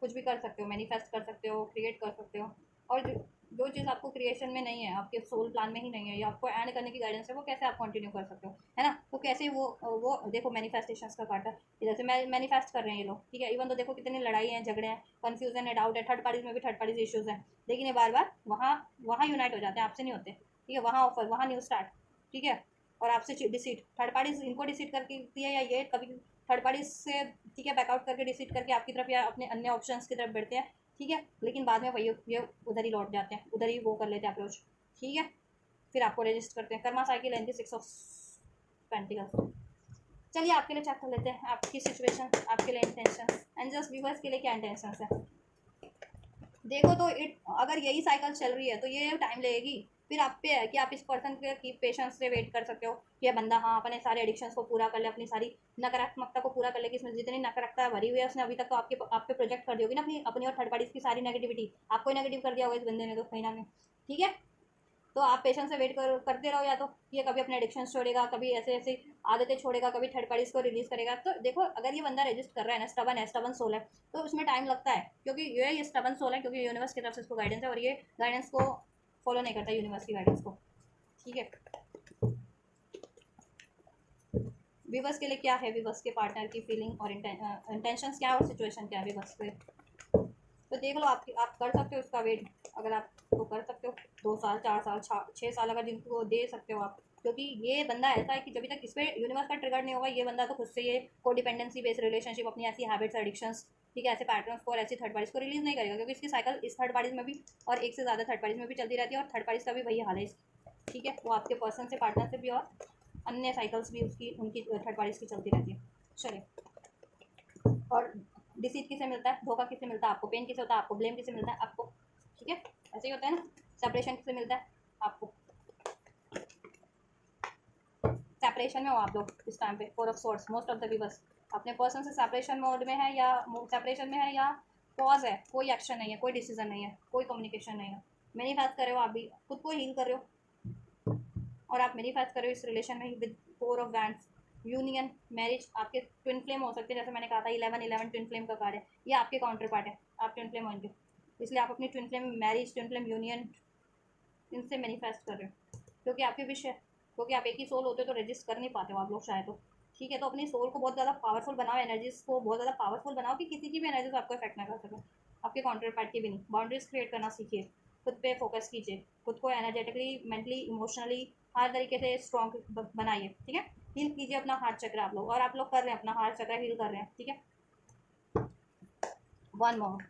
कुछ भी कर सकते हो, मैनिफेस्ट कर सकते हो, क्रिएट कर सकते हो, और जो चीज़ आपको क्रिएशन में नहीं है, आपके सोल प्लान में ही नहीं है, या आपको एंड करने की गाइडेंस है, वो कैसे आप कंटिन्यू कर सकते हो, है ना, तो कैसे वो देखो मैनिफेस्टेशंस का काटा इधर से मैनिफेस्ट कर रहे हैं ये लोग, ठीक है, इवन तो देखो कितनी लड़ाई है, झगड़े हैं, कन्फ्यूजन है, डाउट है, थर्ड पार्टीज में भी थर्ड पार्टीज इश्यूज हैं, लेकिन ये बार बार वहाँ वहाँ यूनाइट हो जाते हैं, आपसे नहीं होते, ठीक है, वहाँ ऑफर, वहाँ न्यू स्टार्ट, ठीक है, और आपसे डिसीट, थर्ड पार्टीज इनको डिसीट करती है, या ये कभी थर्ड पार्टी से, ठीक है, बैकआउट करके डिसीट करके आपकी तरफ या अपने अन्य ऑप्शंस की तरफ बढ़ते हैं, ठीक है, लेकिन बाद में वही ये उधर ही लौट जाते हैं, उधर ही वो कर लेते हैं अप्रोच, ठीक है, फिर आपको रजिस्ट करते हैं, Karma cycle and 6 of pentacles. चलिए आपके लिए चेक कर लेते हैं आपकी सिचुएशन, आपके लिए इंटेंशन, एंड जस्ट व्यूअर्स के लिए क्या इंटेंशन है, देखो तो अगर यही साइकिल चल रही है तो ये टाइम लगेगी, फिर आप पे है कि आप इस पर्सन के की पेशेंस से वेट कर सकते हो कि ये बंदा हाँ अपने सारे एडिक्शंस को पूरा कर ले, अपनी सारी नकारात्मकता को पूरा कर ले, कि इसमें जितनी नकारात्मकता भरी हुई है उसने अभी तक तो आप पे प्रोजेक्ट कर दी होगी ना, अपनी अपनी और थर्ड पार्टीज की सारी नेगेटिविटी आपको ही नेगेटिव कर दिया होगा इस बंदे ने तो कहीं ना कहीं, ठीक है, तो आप पेशेंस से वेट करते रहो, या तो ये कभी अपने एडिक्शन छोड़ेगा, कभी ऐसे ऐसे आदतें छोड़ेगा, कभी थर्ड पार्टीज को रिलीज करेगा, तो देखो अगर ये बंदा रजिस्ट कर रहा है ना, स्टबन सोल है, तो उसमें टाइम लगता है, क्योंकि ये स्टबन सोल है, क्योंकि यूनिवर्स की तरफ से इसको गाइडेंस है, और ये गाइडेंस को फॉलो नहीं करता यूनिवर्स की गाइडेंस को, ठीक है, विवर्स के लिए क्या है, विवर्स के पार्टनर की फीलिंग और इंटेंशंस क्या है, और सिचुएशन क्या है विवर्स पे, तो देख लो आप कर सकते हो इसका वेट, अगर आप तो कर सकते हो 2 साल 4 साल 6 साल, अगर जिनको दे सकते हो आप, क्योंकि ये बंदा ऐसा है कि जब तक इस पर यूनिवर्स का ट्रिगर नहीं होगा, ये बंदा तो खुद से ये कोडिपेंडेंसी बेस्ड रिलेशनशिप, अपनी ऐसी हैबिट्स, एडिक्शंस, ठीक है, ऐसे पैटर्न्स को और ऐसी थर्ड पार्टीज को रिलीज नहीं करेगा, क्योंकि इसकी साइकिल इस थर्ड पार्टीज में भी और एक से ज़्यादा थर्ड पार्टीज में भी चलती रहती है, और थर्ड पार्टीज का भी वही हाल है ठीक है। वो आपके पर्सन से, पार्टनर से भी, और अन्य साइकिल्स भी उसकी उनकी थर्ड पार्टीज की चलती रहती है। चलिए, और डिसीट किसे मिलता है, धोखा किसे मिलता है आपको, पेन किसे होता है आपको, ब्लेम किसे मिलता है आपको, ठीक है, ऐसे ही होता है ना। सेपरेशन किसे मिलता है आपको, सेपरेशन में हो आप लोग इस टाइम पे, 4 of swords, most of the peoples अपने पर्सन से सेपरेशन मोड में है, या सेपरेशन में है, या पॉज है, कोई एक्शन नहीं है, कोई डिसीजन नहीं है, कोई कम्युनिकेशन नहीं है। मैनिफेस्ट कर रहे हो आप भी, खुद को हील कर रहे हो, और आप मैनिफेस्ट कर रहे हो इस रिलेशन में with 4 of wands, union, marriage. आपके ट्विन फ्लेम हो सकते हैं, जैसे मैंने कहा था 11-11 ट्विन फ्लेम का कार्ड है, ये आपके काउंटर पार्ट है, आप ट्विन फ्लेम होंगे, इसलिए आप अपनी twin flame marriage, twin flame union, इनसे मैनिफेस्ट कर रहे हो, क्योंकि आपकी विश है, क्योंकि आप एक ही सोल होते हो तो रजिस्ट कर नहीं पाते हो आप लोग शायद, तो ठीक है। तो अपनी सोल को बहुत ज़्यादा पावरफुल बनाओ, एनर्जीज को बहुत ज़्यादा पावरफुल बनाओ कि किसी की भी एनर्जीज आपको इफेक्ट ना कर सके, आपके काउंटर पार्ट की भी नहीं। बाउंड्रीज क्रिएट करना सीखिए, खुद पे फोकस कीजिए, खुद को एनर्जेटिकली, मेंटली, इमोशनली हर तरीके से स्ट्रॉन्ग बनाइए, ठीक है। हील कीजिए अपना हार्ट चक्र आप लोग, और आप लोग कर रहे हैं, अपना हार्ट चक्र हील कर रहे हैं, ठीक है। 1 more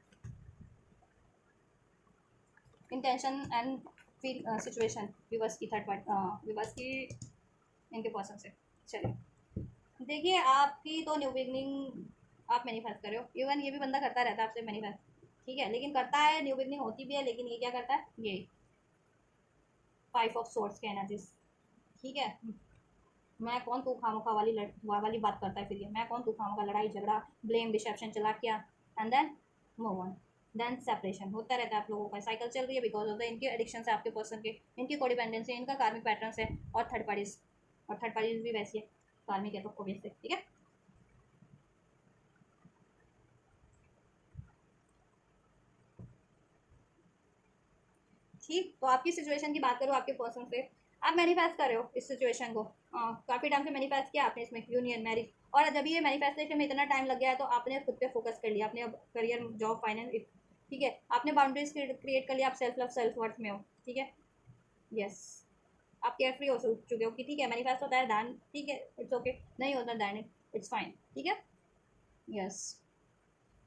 intention and feel situation, viewers की थर्ड पार्ट, विवर्स की इनके पर्सन से। चलिए, देखिए, आपकी तो न्यू बिगनिंग आप मैनिफेस्ट कर रहे हो, इवन ये भी बंदा करता रहता है आपसे मैनिफेस्ट, ठीक है, लेकिन करता है, न्यू बिगनिंग होती भी है, लेकिन ये क्या करता है, ये 5 ऑफ सोर्ड्स के एनर्जीज, ठीक है। मैं कौन, तू खामोखा वाली बात करता है, फिर ये मैं कौन, तू खामोखा, लड़ाई झगड़ा, ब्लेम, डिसेप्शन चला किया, and then move on, then separation होता रहता है आप लोगों का, साइकिल चल रही है, बिकॉज ऑफ द इनके एडिक्शन है आपके पर्सन के, इनकी कोडिपेंडेंसी, इनका कार्मिक पैटर्न है, और थर्ड पार्टीज भी वैसी है, कार्मिक है तो ऑब्वियसली, ठीक है। ठीक, तो आपकी सिचुएशन की बात करूँ, आपके पर्सन से आप मैनिफेस्ट कर रहे हो इस सिचुएशन को, काफ़ी टाइम से मैनिफेस्ट किया आपने इसमें, यूनियन, मैरिज, और जब ये मैनिफेस्टेशन में इतना टाइम लग गया है तो आपने खुद पे फोकस कर लिया, आपने अब करियर, जॉब, फाइनेंस, ठीक है, आपने बाउंड्रीज क्रिएट कर लिया, आप सेल्फ लव, सेल्फ वर्थ में हो, ठीक है। यस, आप केयर फ्री हो चुके हो कि ठीक है, मैनिफेस्ट होता है दैन, ठीक है, इट्स ओके, नहीं होता दैन इट्स फाइन, ठीक है। यस,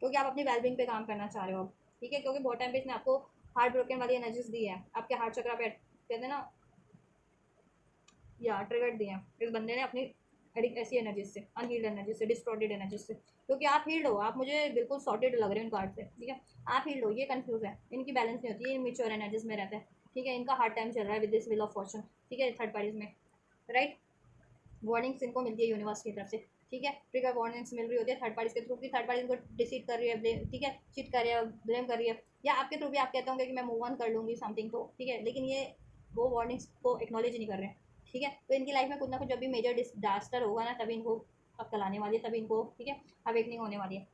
क्योंकि आप अपनी वेलबिंग पे काम करना चाह रहे हो, ठीक है, क्योंकि बहुत टाइम पे इसने आपको हार्ट ब्रोकन वाली एनर्जीज दी है, आपके हार्ट चक्र पे कहते हैं ना, या ट्रिगर दिए हैं इस बंदे ने अपनी ऐसी एनर्जीज से, अनहील्ड एनर्जीज से, डिस्टॉर्टेड एनर्जीज से, क्योंकि आप हील्ड हो, आप मुझे बिल्कुल सॉर्टेड लग रहे हो इन कार्ड से, ठीक है। आप हील्ड हो, ये कंफ्यूज है, इनकी बैलेंस नहीं होती, ये इमेच्योर एनर्जीज में रहता है, ठीक है, इनका हार्ड टाइम चल रहा है with this wheel of Fortune, ठीक है, थर्ड पार्टीज में, राइट। वार्निंग्स इनको मिलती है यूनिवर्स की तरफ से, ठीक है, ट्रिगर वार्निंग्स मिल रही होती है थर्ड पार्टीज के थ्रू, की थर्ड पार्टी इनको डिसीट कर रही है, ब्लेम, ठीक है, चीट कर रही है, ब्लेम कर रही है, या आपके थ्रू भी आप कहते होंगे कि मैं मूव ऑन कर लूँगी समथिंग, तो ठीक है, लेकिन ये वो वार्निंग्स को एक्नॉलेज नहीं कर रहे हैं, ठीक है। तो इनकी लाइफ में कुछ ना कुछ जब भी मेजर डिजास्टर होगा ना, तभी इनको अक्ल आने वाली है, तभी इनको, ठीक है, अवेकनिंग होने वाली है।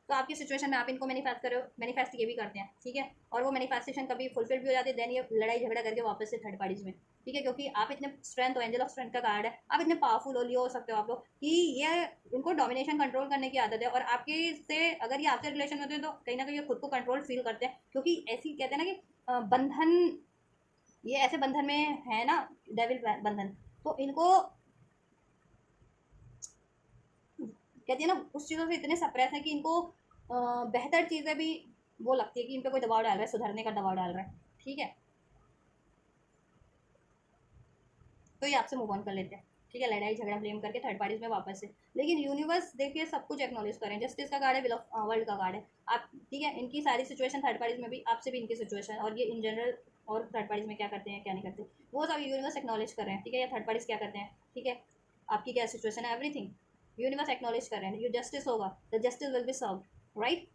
तो आपकी सिचुएशन में आप इनको मैनिफेस्ट करो, मैनिफेस्ट ये भी करते हैं, ठीक है, और वो मैनिफेस्टेशन कभी फुलफिल भी हो जाती है, देन ये लड़ाई झगड़ा करके वापस से थर्ड पार्टीज में, ठीक है, क्योंकि आप इतने स्ट्रेंथ हो, एंजल ऑफ स्ट्रेंथ का कार्ड है, आप इतने पावरफुल हो, लियो हो सकते हो आप लोग कि ये इनको डोमिनेशन कंट्रोल करने की आदत है, और आपके से अगर ये आपसे रिलेशन होते हैं तो कहीं ना कहीं ये खुद को कंट्रोल फील करते हैं, क्योंकि ऐसी कहते हैं ना कि बंधन, ये ऐसे बंधन में है ना, डेविल बंधन, तो इनको कहती है ना, उस चीज़ों से इतने सप्रेस है कि इनको बेहतर चीज़ें भी वो लगती है कि इन पे कोई दबाव डाल रहा है, सुधरने का दबाव डाल रहा है, ठीक है, तो ये आपसे मूव ऑन कर लेते हैं, ठीक है, लड़ाई झगड़ा ब्लेम करके थर्ड पार्टीज में वापस से। लेकिन यूनिवर्स देखिए सब कुछ एक्नॉलेज करें, जस्टिस का कार्ड है, विल ऑफ वर्ल्ड का कार्ड है, आप, ठीक है, इनकी सारी सिचुएशन थर्ड पार्टीज में भी, आपसे भी इनकी सिचुएशन, और ये इन जनरल और थर्ड पार्टीज में क्या करते हैं क्या नहीं करते, वो सब यूनिवर्स एक्नॉलेज कर रहे हैं, ठीक है, या थर्ड पार्टीज क्या करते हैं, ठीक है, आपकी क्या सिचुएशन है, एवरीथिंग यूनिवर्स एक्नॉलेज कर रहे हैं, यू जस्टिस होगा, the justice will be serve, right,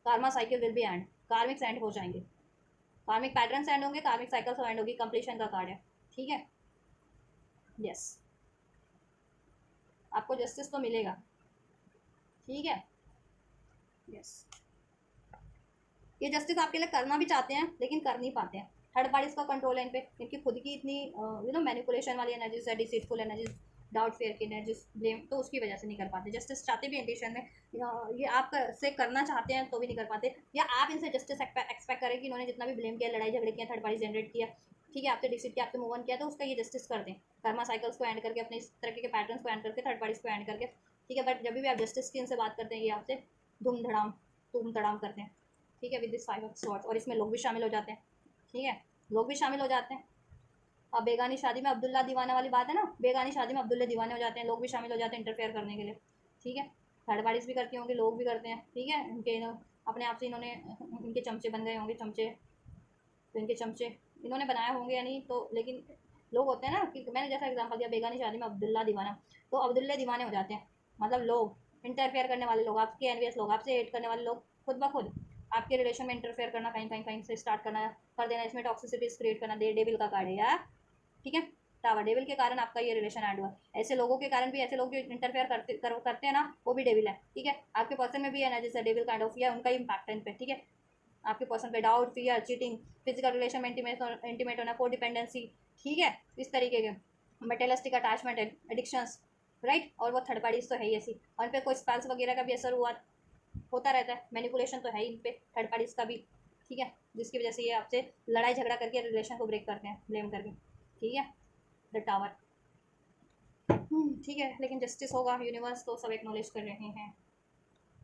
karma cycle will be end, karmic end हो जाएंगे, कार्मिक पैटर्न एंड होंगे, कार्मिक साइकिल्स एंड होगी, कंप्लीशन का कार्ड है, ठीक है। यस, आपको जस्टिस तो मिलेगा, ठीक है। यस, ये जस्टिस आपके लिए करना भी चाहते हैं लेकिन कर नहीं पाते हैं, थर्ड पार्टीज का कंट्रोल है इन पे, इनकी खुद की इतनी मैनिपुलेशन वाली एनर्जीज है, डिसीटफुल एनर्जीज, डाउट फेयर की एनर्जीज, ब्लेम, तो उसकी वजह से नहीं कर पाते, जस्टिस चाहते भी इंटेंशन में, ये आप से करना चाहते हैं तो भी नहीं कर पाते, या आप इनसे जस्टिस एक्सपेक्ट करें कि इन्होंने जितना भी ब्लेम किया, लड़ाई झगड़े किया, थर्ड पार्टी जनरेट किया, ठीक है, आपसे डिसीट किया, आपसे मूव ऑन किया, तो उसका ये जस्टिस करते हैं कर्मा साइकिल्स को एंड करके, अपने इस तरह के पैटर्न्स को एंड करके, थर्ड पार्टीज को एंड करके। ठीक है, बट जब भी आप जस्टिस की इनसे बात करते हैं, ये आपसे धूम धड़ाम करते हैं। ठीक है, with this five of swords, और इसमें लोग भी शामिल हो जाते हैं। ठीक है, लोग भी शामिल हो जाते हैं। अब बेगानी शादी में अब्दुल्ला दीवाना वाली बात है ना, बेगानी शादी में अब्दुल्ला दीवाने हो जाते हैं, लोग भी शामिल हो जाते हैं इंटरफेयर करने के लिए। ठीक है, थर्ड पार्टीज भी करती होंगी, लोग भी करते हैं। ठीक है, अपने आप से इन्होंने इनके चमचे बन गए होंगे चमचे, तो इनके चमचे इन्होंने बनाए होंगे या नहीं, तो लेकिन लोग होते हैं ना, कि मैंने जैसा एग्जांपल दिया बेगानी शादी में अब्दुल्ला दीवाना, तो अब्दुल्ला दीवाने हो जाते हैं, मतलब लोग इंटरफेयर करने वाले लोग, आपके एनवियस लोग, आपसे हेट करने वाले लोग खुद ब खुद आपके रिलेशन में इंटरफेयर करना, कहीं से स्टार्ट करना, कर देना, इसमें टॉक्सिसिटीज क्रिएट करना, डेविल का कार्ड है यार। ठीक है, टावर डेविल के कारण आपका ये रिलेशन एंड हुआ। ऐसे लोगों के कारण भी, ऐसे लोग जो इंटरफेयर करते हैं ना, वो भी डेविल है। ठीक है, आपके पर्सन में भी है ना, जैसे डेविल काइंड ऑफ, या उनका इम्पैक्ट है इन पे। ठीक है, आपके पर्सन पे doubt, fear, cheating, physical relation में इंटीमेट होना, को डिपेंडेंसी। ठीक है, इस तरीके के मेटेलिस्टिक अटैचमेंट, एडिक्शंस, राइट। और वो थर्ड पार्टीज तो है ही ऐसी, और इन पे कोई स्पेल्स वगैरह का भी असर होता रहता है, मैनिपुलेशन तो है ही इन पे थर्ड पार्टीज का भी। ठीक है, जिसकी वजह से ये आपसे लड़ाई झगड़ा करके रिलेशन को ब्रेक करते हैं, ब्लेम करके। ठीक है, द टावर। ठीक है, लेकिन जस्टिस होगा, यूनिवर्स तो सब एक्नॉलेज कर रहे हैं।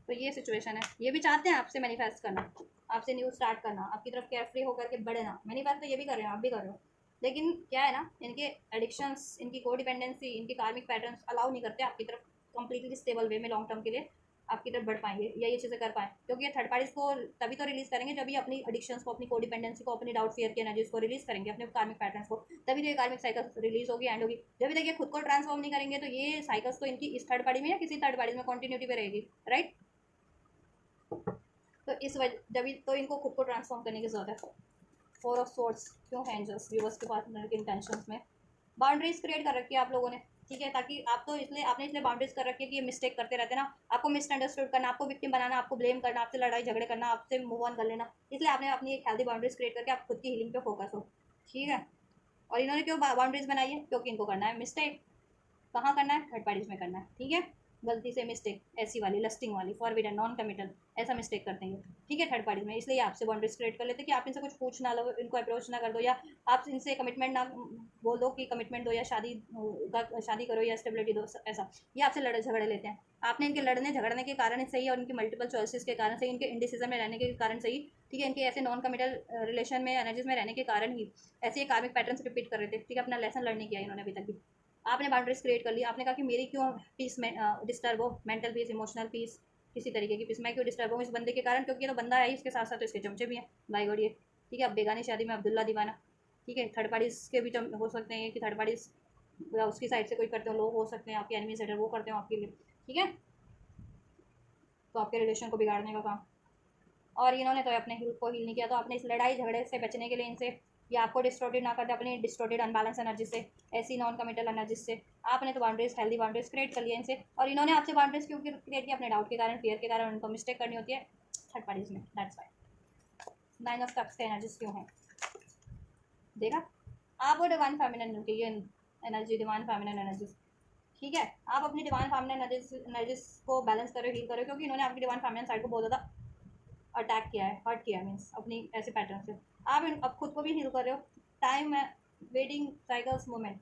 तो ये सिचुएशन है, ये भी चाहते हैं आपसे मैनिफेस्ट करना, आपसे न्यू स्टार्ट करना, आपकी तरफ केयर फ्री होकर के बढ़ना। मैनिफेस्ट तो ये भी कर रहे हो, आप भी कर रहे हो, लेकिन क्या है ना, इनके एडिक्शंस, इनकी को डिपेंडेंसी, इनके कार्मिक पैटर्न्स अलाउ नहीं करते आपकी तरफ कंप्लीटली स्टेबल वे में लॉन्ग टर्म के लिए आपकी तरफ बढ़ पाएंगे, या ये चीज़ें कर पाएँ, क्योंकि ये थर्ड पार्टीज को तभी तो रिलीज़ करेंगे जब ये अपनी एडिक्शंस को, अपनी को डिपेंडेंसी को, अपनी डाउट फियर की एनर्जीज को रिलीज़ करेंगे, अपने कार्मिक पैटर्न्स को, तभी तो ये कार्मिक साइकिल रिलीज होगी, एंड होगी। जब तक ये खुद को ट्रांसफॉर्म नहीं करेंगे, तो ये साइकिल्स तो इनकी इस थर्ड पार्टी में या किसी थर्ड पार्टी में कंटिन्यूटी पे रहेगी, राइट। तो इस वजह जब तो इनको खुद को ट्रांसफॉर्म करने की जरूरत है। फोर ऑफ सोर्ड्स क्यों है एंजल्स व्यूअर्स के पार्टनर के इंटेंशंस में? बाउंड्रीज क्रिएट कर रखी है आप लोगों ने। ठीक है, ताकि आप तो इसलिए आपने इसलिए बाउंड्रीज कर रखी है कि ये मिस्टेक करते रहते ना, आपको मिसअंडरस्टूड करना, आपको विक्टिम बनाना, आपको ब्लेम करना, आपसे लड़ाई झगड़े करना, आपसे मूव ऑन कर लेना, इसलिए आपने अपनी एक हेल्दी बाउंड्रीज क्रिएट करके आप खुद की हीलिंग पे फोकस हो। ठीक है, और इन्होंने क्यों बाउंड्रीज बनाई है? क्योंकि इनको करना है मिस्टेक। कहाँ करना है? थर्ड पार्टीज में करना है। ठीक है, गलती से मिस्टेक ऐसी वाली लस्टिंग वाली फॉरबिडन नॉन कमिटल ऐसा मिस्टेक करते हैं। ठीक है, थर्ड पार्टी में, इसलिए आपसे बाउंड्रीज क्रिएट कर लेते हैं कि आप इनसे कुछ पूछ ना लो, इनको अप्रोच ना कर दो, या आप इनसे कमिटमेंट ना बोल दो कि कमिटमेंट दो, या शादी करो, या स्टेबिलिटी दो, ऐसा। ये आपसे लड़े झगड़े लेते हैं। आपने इनके लड़ने झगड़ने के कारण सही, और इनकी मल्टीपल चॉइसेस के कारण सही, इनके इंडिसिजन में रहने के कारण सही, ठीक है, इनके ऐसे नॉन कमिटल रिलेशन में एनर्जीज में रहने के कारण ही ऐसे कार्मिक पैटर्न्स रिपीट कर रहे थे। ठीक है, अपना लेसन लर्न नहीं किया इन्होंने अभी तक भी। आपने बाउंड्रीज क्रिएट कर ली, आपने कहा कि मेरी क्यों पीस में डिस्टर्ब हो, मेंटल पीस, इमोशनल पीस, किसी तरीके की पीस मैं क्यों डिस्टर्ब हूँ इस बंदे के कारण, क्योंकि ये तो बंदा है ही, इसके साथ साथ तो इसके चमचे भी हैं, बाई गॉड ये। ठीक है, अब बेगानी शादी में अब्दुल्ला दीवाना। ठीक है, थर्ड पार्टीज के भी हो सकते हैं कि थर्ड पार्टीज उसकी साइड से कोई करते हो, लोग हो सकते हैं आपके एनिमी सेटर, वो करते हो आपके लिए। ठीक है, तो आपके रिलेशन को बिगाड़ने का काम। और इन्होंने तो अपने हिल को हील नहीं किया, तो आपने इस लड़ाई झगड़े से बचने के लिए इनसे, या आपको डिस्टोर्टेड ना कर दे अपनी डिस्टोर्टेड अनबैलेंस एनर्जी से, ऐसी नॉन कमिटल एनर्जी से, आपने तो बाउंड्रीज, हेल्दी बाउंड्रीज क्रिएट कर लिया इनसे। और इन्होंने आपसे बाउंड्रीज क्यों क्रिएट किया? अपने डाउट के कारण, फियर के कारण, उनको मिस्टेक करनी होती है थर्ड पार्टीज में, दैट्स वाई। 9 ऑफ कप्स के एनर्जीज क्यों हैं देखा? आप वो डिवाइन फेमिनिन की ये एनर्जी, डिवाइन फेमिनिन एनर्जीज। ठीक है, आप अपनी डिवाइन फेमिनिन एनर्जीज को बैलेंस करो, हील करो, क्योंकि इन्होंने आपकी डिवाइन फेमिनिन साइड को बहुत ज़्यादा अटैक किया है, हर्ट किया है, मीन्स अपनी ऐसे पैटर्न से। आप अब खुद को भी हील कर रहे हो, टाइम है, वेटिंग साइकिल्स मोमेंट।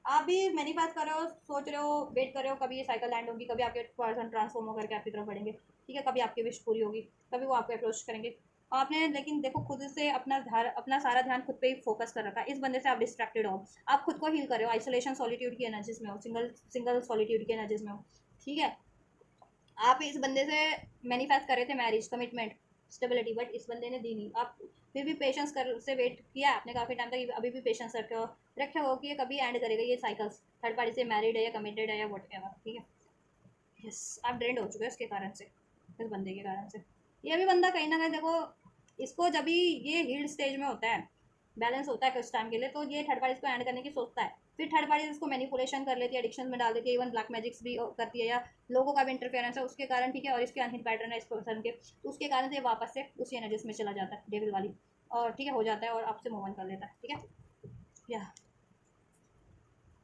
आप भी मैनिफेस्ट कर रहे हो, सोच रहे हो, वेट कर रहे हो कभी ये साइकिल लैंड होगी, कभी आपके पर्सन ट्रांसफॉर्म होकर के आपकी तरफ बढ़ेंगे। ठीक है, कभी आपकी विश पूरी होगी, कभी वो आपको अप्रोच करेंगे। आपने लेकिन देखो खुद से अपना सारा ध्यान खुद पे ही फोकस कर रखा है, इस बंदे से आप डिस्ट्रैक्टेड हो, आप खुद को हील कर रहे हो, आइसोलेशन सॉलिट्यूड की एनर्जीज में हो, सिंगल सॉलिट्यूड की एनर्जीज में हो। ठीक है, आप इस बंदे से मैनिफेस्ट कर रहे थे मैरिज, कमिटमेंट, स्टेबिलिटी, बट इस बंदे ने दी नहीं। आप फिर भी पेशेंस कर से वेट किया आपने काफ़ी टाइम तक, अभी भी पेशेंस रखे हो कि ये कभी एंड करेगा ये साइकिल्स, थर्ड पार्टी से मैरिड है या कमिटेड है या वट एवर। ठीक है, यस, आप ड्रेंड हो चुके हो इसके कारण से, इस बंदे के कारण से। ये भी बंदा कहीं ना कहीं देखो, इसको जब भी ये हील्ड स्टेज में होता है, बैलेंस होता है कुछ टाइम के लिए, तो ये थर्ड पार्टीज को एंड करने की सोचता है। फिर थर्ड पार्टीज इसको मैनिपुलेशन कर लेती है, एडिक्शन में डाल देती है, इवन ब्लैक मैजिक्स भी करती है, या लोगों का भी इंटरफेरेंस है उसके कारण। ठीक है, और इसके अनहिल पैटर्न है इस पर्सन के, तो उसके कारण से वापस से उसी एनर्जीज में चला जाता है, डेविल वाली, और ठीक है हो जाता है, और आपसे मूव ऑन कर लेता है। ठीक है, या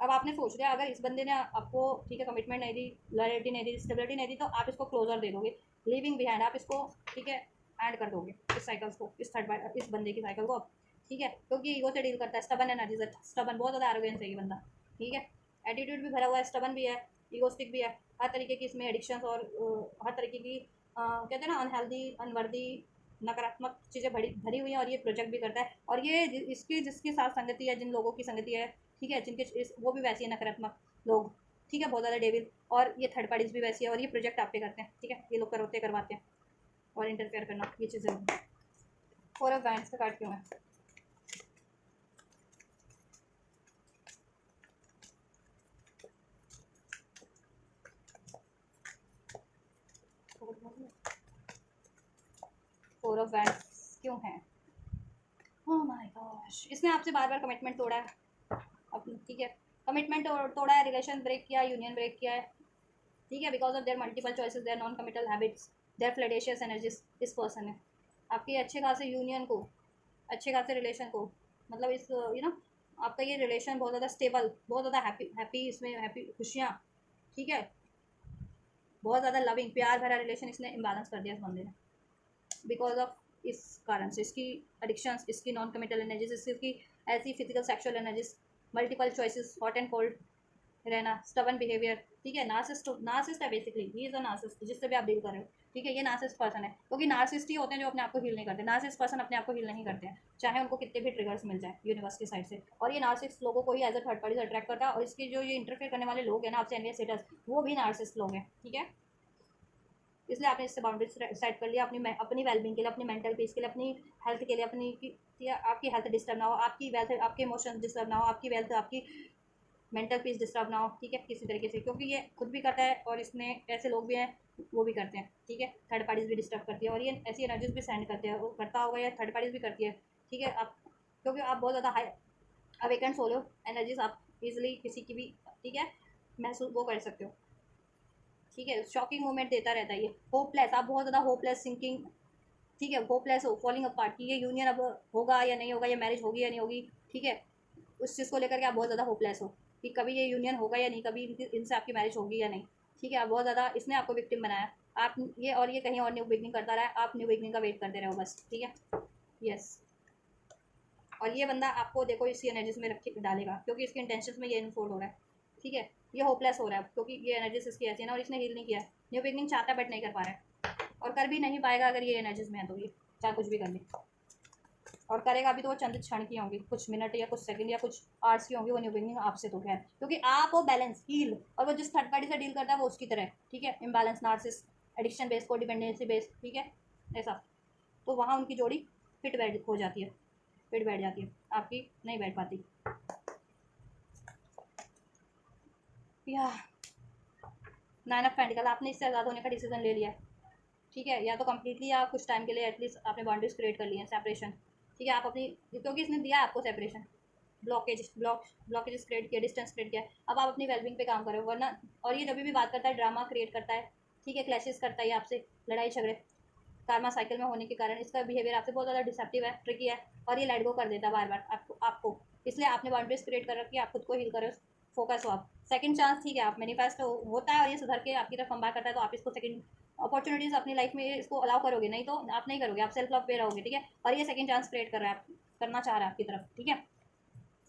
अब आपने सोच लिया अगर इस बंदे ने आपको, ठीक है, कमिटमेंट नहीं दी, लॉयल्टी नहीं दी, स्टेबिलिटी नहीं दी, तो आप इसको क्लोजर दे दोगे, लिविंग बिहाइंड, आप इसको, ठीक है, एंड कर दोगे इस साइकिल्स को, इस बंदे की साइकिल को। ठीक है, क्योंकि ईगो से डील करता है, स्टबन एनर्जी से, स्टबन बहुत ज़्यादा एरोगेंस है ये बंदा, ठीक है, एटीट्यूड भी भरा हुआ है, स्टबन भी है, ईगोस्टिक भी है, हर तरीके की इसमें एडिक्शंस और हर तरीके की कहते हैं ना अनहेल्दी, अनवर्दी, नकारात्मक चीज़ें भरी भरी हुई हैं, और ये प्रोजेक्ट भी करता है, और ये इसकी जिसके साथ संगति है, जिन लोगों की संगति है, ठीक है, जिनके वो भी वैसी है नकारात्मक लोग, ठीक है, बहुत ज़्यादा डेविल, और ये थर्ड पार्टीज भी वैसी है, और ये प्रोजेक्ट आप पे करते हैं, ठीक है, ये लोग करते करवाते हैं, और इंटरफेयर करना, ये चीज़ें। फोर ऑफ वैंड्स का कार्ड क्यों है? फोर ऑफ वैंड्स क्यों है? ओह माय गॉश, इसने आपसे बार बार कमिटमेंट तोड़ा है अपनी, ठीक है, कमिटमेंट तोड़ा है, रिलेशन ब्रेक किया, यूनियन ब्रेक किया है, ठीक है, because of their multiple choices, their non committal habits, their flirtatious energies, इस पर्सन ने आपके अच्छे खासे यूनियन को, अच्छे खासे रिलेशन को, मतलब इस आपका ये रिलेशन बहुत ज़्यादा स्टेबल, बहुत ज़्यादा हैप्पी हैप्पी, इसमें हैप्पी खुशियाँ, ठीक है, बहुत ज़्यादा लविंग प्यार भरा रिलेशन इसने इम्बैलेंस कर दिया इस बंदे ने, बिकॉज ऑफ इस कारण से, इसकी एडिक्शंस, इसकी नॉन कमिटल एनर्जीज, इसकी ऐसी physical sexual energies, multiple choices, hot and cold रहना, स्टबन बिहेवियर, ठीक है, नार्सिस्ट है basically, he is a narcissist जिससे भी आप डील कर रहे हो, ठीक है, ये नार्सिस्ट पर्सन है, क्योंकि नार्सिस्ट ही होते हैं जो अपने आप को हील नहीं करते, नार्सिस्ट पर्सन अपने आप को हील नहीं करते हैं, चाहे उनको कितने भी ट्रिगर्स मिल जाए यूनिवर्स की साइड से, और ये नार्सिस्ट लोगों को ही as a third party attract करता है, और इसके जो ये इंटरफेयर करने वाले लोग हैं ना आपसे, एनवियस सेटर्स, वो भी नार्सिस्ट लोग हैं, ठीक है, इसलिए आपने इससे बाउंड्रीज सेट कर लिया अपनी वेलबींग के लिए, अपनी मेंटल पीस के लिए, अपनी हेल्थ के लिए, आपकी हेल्थ डिस्टर्ब ना हो, आपकी वेल्थ, आपके इमोशंस डिस्टर्ब ना हो, आपकी वेल्थ, आपकी मेंटल पीस डिस्टर्ब ना हो, ठीक है, किसी तरीके से, क्योंकि ये खुद भी करता है, और इसमें ऐसे लोग भी हैं वो भी करते हैं, ठीक है, थर्ड पार्टीज भी डिस्टर्ब करती है, और ये ऐसी एनर्जीज भी सेंड करते हैं, वो करता होगा या थर्ड पार्टीज भी करती है, ठीक है, आप क्योंकि आप बहुत ज़्यादा हाई अवेकेंड सोलो एनर्जीज, आप इजिली किसी की भी, ठीक है, महसूस वो कर सकते हो, ठीक है, शॉकिंग मोमेंट देता रहता है ये, होपलेस, आप बहुत ज़्यादा होपलेस सिंकिंग, ठीक है, होपलेस हो, फॉलिंग अपार्ट कि ये यूनियन अब होगा या नहीं होगा, ये मैरिज होगी या नहीं होगी, ठीक है, उस चीज़ को लेकर के आप बहुत ज़्यादा होपलेस हो कि कभी ये यूनियन होगा या नहीं, कभी इनसे आपकी मैरिज होगी या नहीं, ठीक है, आप बहुत ज़्यादा, इसने आपको विक्टिम बनाया, आप ये और ये कहीं और न्यू बिगनिंग करता रहा है, आप न्यू बिगनिंग का वेट करते रहो बस, ठीक है, यस, और ये बंदा आपको देखो इसी एनर्जीज में रख डालेगा, क्योंकि इसके इंटेंशन में ये इन्फोल्ड हो रहा है, ठीक है, ये होपलेस हो रहा है, क्योंकि ये एनर्जीज इसकी ऐसी है ना, और इसने हील नहीं किया, न्यू बिगनिंग चाहता है बट नहीं कर पा रहा है, और कर भी नहीं पाएगा अगर ये एनर्जीज में है, तो ये चाहे कुछ भी कर ले, और करेगा भी तो वो चंद क्षण की होंगी, कुछ मिनट या कुछ सेकंड या कुछ आवर्स की होंगी, वो न्यू बिगनिंग आपसे तो खैर, क्योंकि आप वो बैलेंस हील, और वो जिस थर्ड पार्टी से डील करता है वो उसकी तरह, ठीक है, इम्बैलेंस, नार्सिस, एडिक्शन बेस, को डिपेंडेंसी बेस, ठीक है, ऐसा, तो वहाँ उनकी जोड़ी फिट बैठ हो जाती है, फिट बैठ जाती है, आपकी नहीं बैठ पाती, या नाइन ऑफ पेंटिकल, आपने इससे आज़ाद होने का डिसीजन ले लिया, ठीक है, या तो कम्प्लीटली या कुछ टाइम के लिए एटलीस्ट आपने बाउंड्रीज क्रिएट कर ली है, सेपरेशन, ठीक है, आप अपनी, क्योंकि इसने दिया आपको सेपरेशन, ब्लॉकेजेस क्रिएट किया, डिस्टेंस क्रिएट किया, अब आप अपनी वेलबिंग पे काम करो, वरना, और ये जब भी बात करता है ड्रामा क्रिएट करता है, ठीक है, क्लैशेस करता है आपसे, लड़ाई झगड़े, कार्मा साइकिल में होने के कारण इसका बिहेवियर आपसे बहुत ज़्यादा डिसेप्टिव है, ट्रिकी है, और ये लेट गो कर देता है बार बार आपको, इसलिए आपने बाउंड्रीज क्रिएट कर रखी है, आप खुद को हील करो, फोकस हो आप, सेकंड चांस, ठीक है, आप मैनिफेस्ट होता है और ये सुधर के आपकी तरफ कम बैक करता है, तो आप इसको सेकंड अपॉर्चुनिटीज़ अपनी लाइफ में इसको अलाउ करोगे, नहीं तो आप नहीं करोगे, आप सेल्फ लव पे रहोगे, ठीक है, और ये सेकंड चांस क्रिएट कर रहा है, आप करना चाह रहा है आपकी तरफ, ठीक है,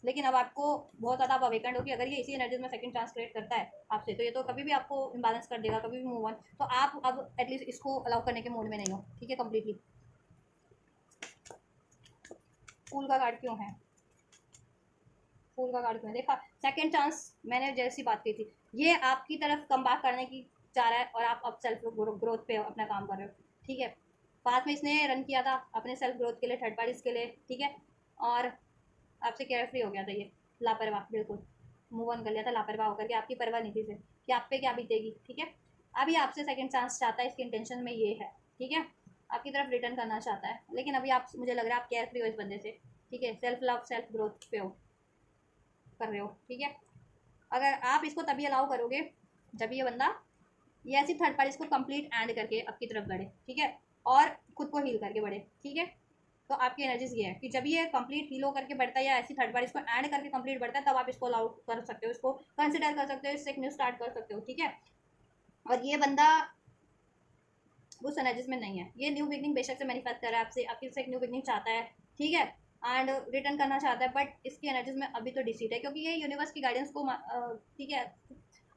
लेकिन अब आपको बहुत ज़्यादा आप अवेकेंड हो कि अगर ये इसी एनर्जीज में सेकंड चांस क्रिएट करता है आपसे, तो ये तो कभी भी आपको इम्बैलेंस कर देगा, कभी भी मूव ऑन, तो आप अब एटलीस्ट इसको अलाउ करने के मूड में नहीं हो, ठीक है, कम्प्लीटली। फूल का कार्ड क्यों है? फूल का कार्ड क्यों है? देखा, सेकंड चांस, मैंने जैसी बात की थी, ये आपकी तरफ कम बैक करने की चाह रहा है, और आप अब सेल्फ ग्रोथ पे अपना काम कर रहे हो, ठीक है, बाद में इसने रन किया था अपने सेल्फ ग्रोथ के लिए, थर्ड पार्टीज के लिए, ठीक है, और आपसे केयर फ्री हो गया था ये, लापरवाह, बिल्कुल मूव ऑन कर लिया था लापरवाह होकर के, आपकी परवाह नहीं थी से कि आप पे क्या बीतेगी, ठीक है, अभी आपसे सेकंड चांस चाहता है, इसकी इंटेंशन में ये है, ठीक है, आपकी तरफ रिटर्न करना चाहता है, लेकिन अभी आप, मुझे लग रहा है आप केयर फ्री हो इस बंदे से, ठीक है, सेल्फ लव, सेल्फ ग्रोथ पे हो, कर रहे हो, ठीक है, अगर आप इसको तभी अलाउ करोगे जब ये बंदा ये ऐसी थर्ड पार्टी को कंप्लीट एंड करके आपकी तरफ बढ़े, ठीक है, और खुद को हील करके बढ़े, ठीक है, तो आपकी एनर्जीज ये है कि जब ये कंप्लीट हील करके बढ़ता है या ऐसी थर्ड पार्टीज को एंड करके कंप्लीट बढ़ता है, तब आप इसको अलाउ कर सकते हो, इसको कंसिडर कर सकते हो, इससे एक न्यू स्टार्ट कर सकते हो, ठीक है, और ये बंदा उस एनर्जीज में नहीं है, ये न्यू बिगनिंग बेशक से मैनिफेस्ट कर रहा है आपसे, आपकी से एक न्यू बिगनिंग चाहता है, ठीक है, एंड रिटर्न करना चाहता है, बट इसकी एनर्जीज में अभी तो डिसीट है, क्योंकि ये यूनिवर्स की गाइडेंस को ठीक है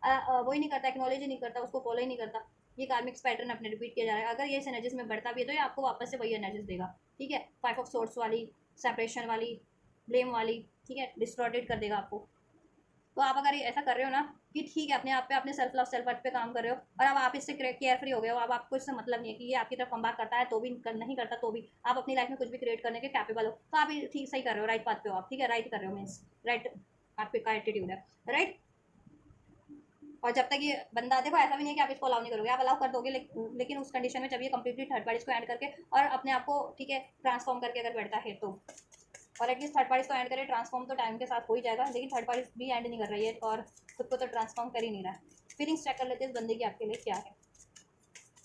वो ही नहीं करता, एक्नॉलेज ही नहीं करता, उसको फॉलो ही नहीं करता। ये कार्मिक्स पैटर्न अपने रिपीट किया जा रहा है। अगर ये इस एनर्जीज में बढ़ता भी है तो ये आपको वापस से वही एनर्जीज देगा। ठीक है, 5 ऑफ सोर्स वाली, सेपरेशन वाली, ब्लेम वाली, ठीक है, डिस्ट्रॉटेड कर देगा आपको। तो आप अगर ऐसा कर रहे हो ना कि ठीक है, अपने आप पे, अपने सेल्फ लव सेल्फ वर्थ पे काम कर रहे हो, और अब आप इससे केयर फ्री हो गए हो, अब आपको इससे मतलब नहीं है कि ये आपकी तरफ कम बैक करता है तो भी, नहीं करता तो भी, आप अपनी लाइफ में कुछ भी क्रिएट करने के कैपेबल हो, तो आप ठीक सही कर रहे हो, राइट पाथ पे हो आप। ठीक है, राइट कर रहे हो मीन्स राइट, आपका एटीट्यूड है राइट। और जब तक ये बंदा, देखो ऐसा भी नहीं है कि आप इसको अलाउ नहीं करोगे, आप अलाउ कर दोगे, लेकिन उस कंडीशन में जब ये कंप्लीटली थर्ड पार्टीज को ऐड करके और अपने आप को ठीक है ट्रांसफॉर्म करके अगर बैठता है तो, और एटलीस्ट थर्ड पार्टीज को ऐड करे, ट्रांसफॉर्म तो टाइम के साथ हो ही जाएगा, लेकिन थर्ड पार्टीज भी ऐड नहीं कर रही है और खुद को तो ट्रांसफॉर्म कर ही नहीं रहा है। फीलिंग्स चेक कर लेते हैं इस बंदे की आपके लिए क्या है।